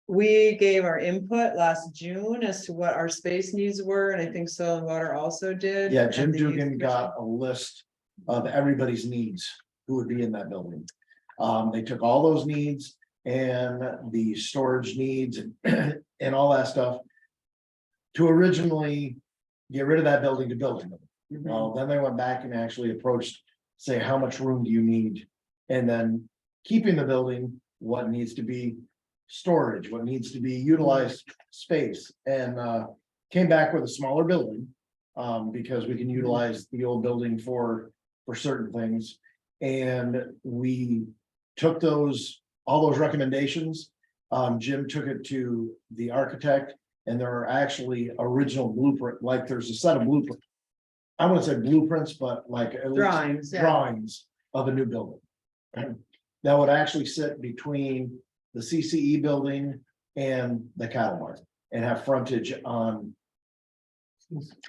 We gave our input last June as to what our space needs were, and I think Soil and Water also did. Yeah, and Jim the youth Dugan commission. got a list of everybody's needs who would be in that building. They took all those needs and the storage needs and all that stuff. To originally get rid of that building to build it. Mhm. Well, then they went back and actually approached, say, how much room do you need? And then keeping the building, what needs to be storage, what needs to be utilized space, and came back with a smaller building. Because we can utilize the old building for certain things. And we took all those recommendations. Jim took it to the architect. And there are actually original blueprint, like there's a set of blueprints. I wouldn't say blueprints, but like at least Drawings, yeah. drawings of a new building. That would actually sit between the CCE building and the cattle barn and have frontage on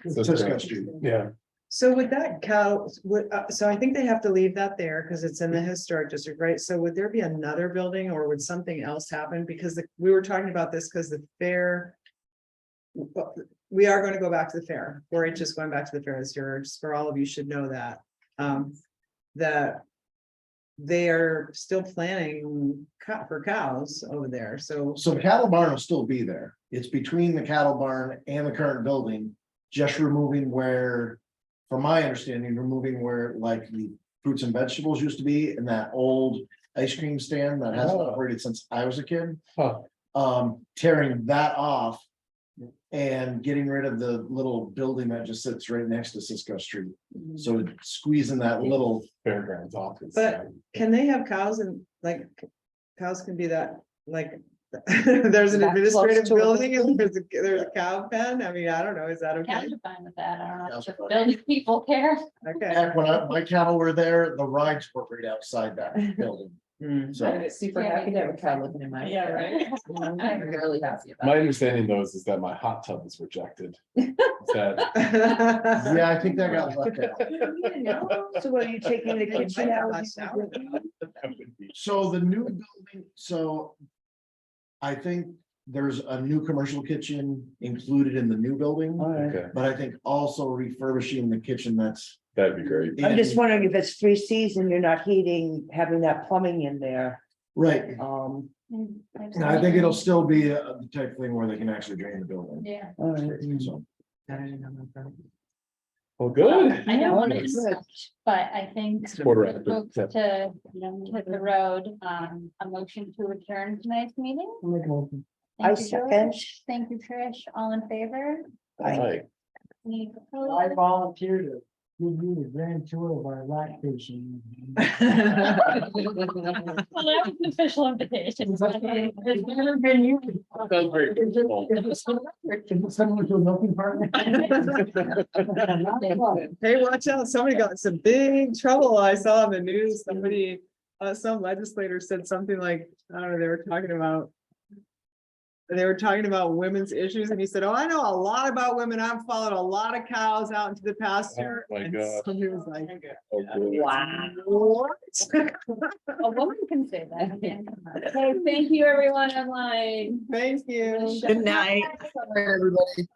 Cisco Street. Yeah, So would that so I think they have to leave that there because it's in the historic district, right? So would there be another building or would something else happen? Because we were talking about this because the fair. We are going to go back to the fair. 4-H is going back to the fair this year, just for all of you should know that. That they are still planning for cows over there, so. So the cattle barn will still be there. It's between the cattle barn and the current building, just removing where, from my understanding, removing where like the fruits and vegetables used to be in that old ice cream stand that hasn't operated since I was a kid. Huh. Tearing that off and getting rid of the little building that just sits right next to Cisco Street. So squeezing that little fairgrounds office. But can they have cows and like cows can be that like there's an That close administrative to a building and there's a cow pen? I mean, I don't know, is that okay? Cows are fine with that. I don't know Cows if are the fine. building people care. Okay. Heck, when my cattle were there, the rides were right outside that building. Hmm. So I'm super happy to have a cow living in my. Yeah, right. I'm really happy about My it. understanding though is that my hot tub was rejected. That yeah, I think that got left out. So are you taking the kitchen out? So the new building So I think there's a new commercial kitchen included in the new building, All right. Okay, but I think also refurbishing the kitchen that's. that'd be great. I'm just wondering if it's 3 season, you're not having that plumbing in there. Right, Mm, and I think it'll still be the type of thing where they can actually drain the building. Yeah. All right. So, Well, good. I don't want to Nice. interrupt, but I think Quarter after, folks yeah. to hit the road, a motion to adjourn tonight's meeting. I'll make a motion. I Thank you, George. second. Thank you, Trish. All in favor? Aye. Any I opposed? volunteer to give you the grand tour of our lactation. Well, that was an official invitation. It's never been used. Sounds great. Can you send me to a milking partner? Hey, watch out, somebody got some big trouble. I saw in the news, somebody, some legislator said something like, I don't know, they were talking about women's issues, and he said, oh, I know a lot about women. I've followed a lot of cows out into the pasture. Oh my And God. somebody was like, Oh, good. wow. What? A woman can say that. Okay, thank you, everyone online. Thank you. Good night. Everybody.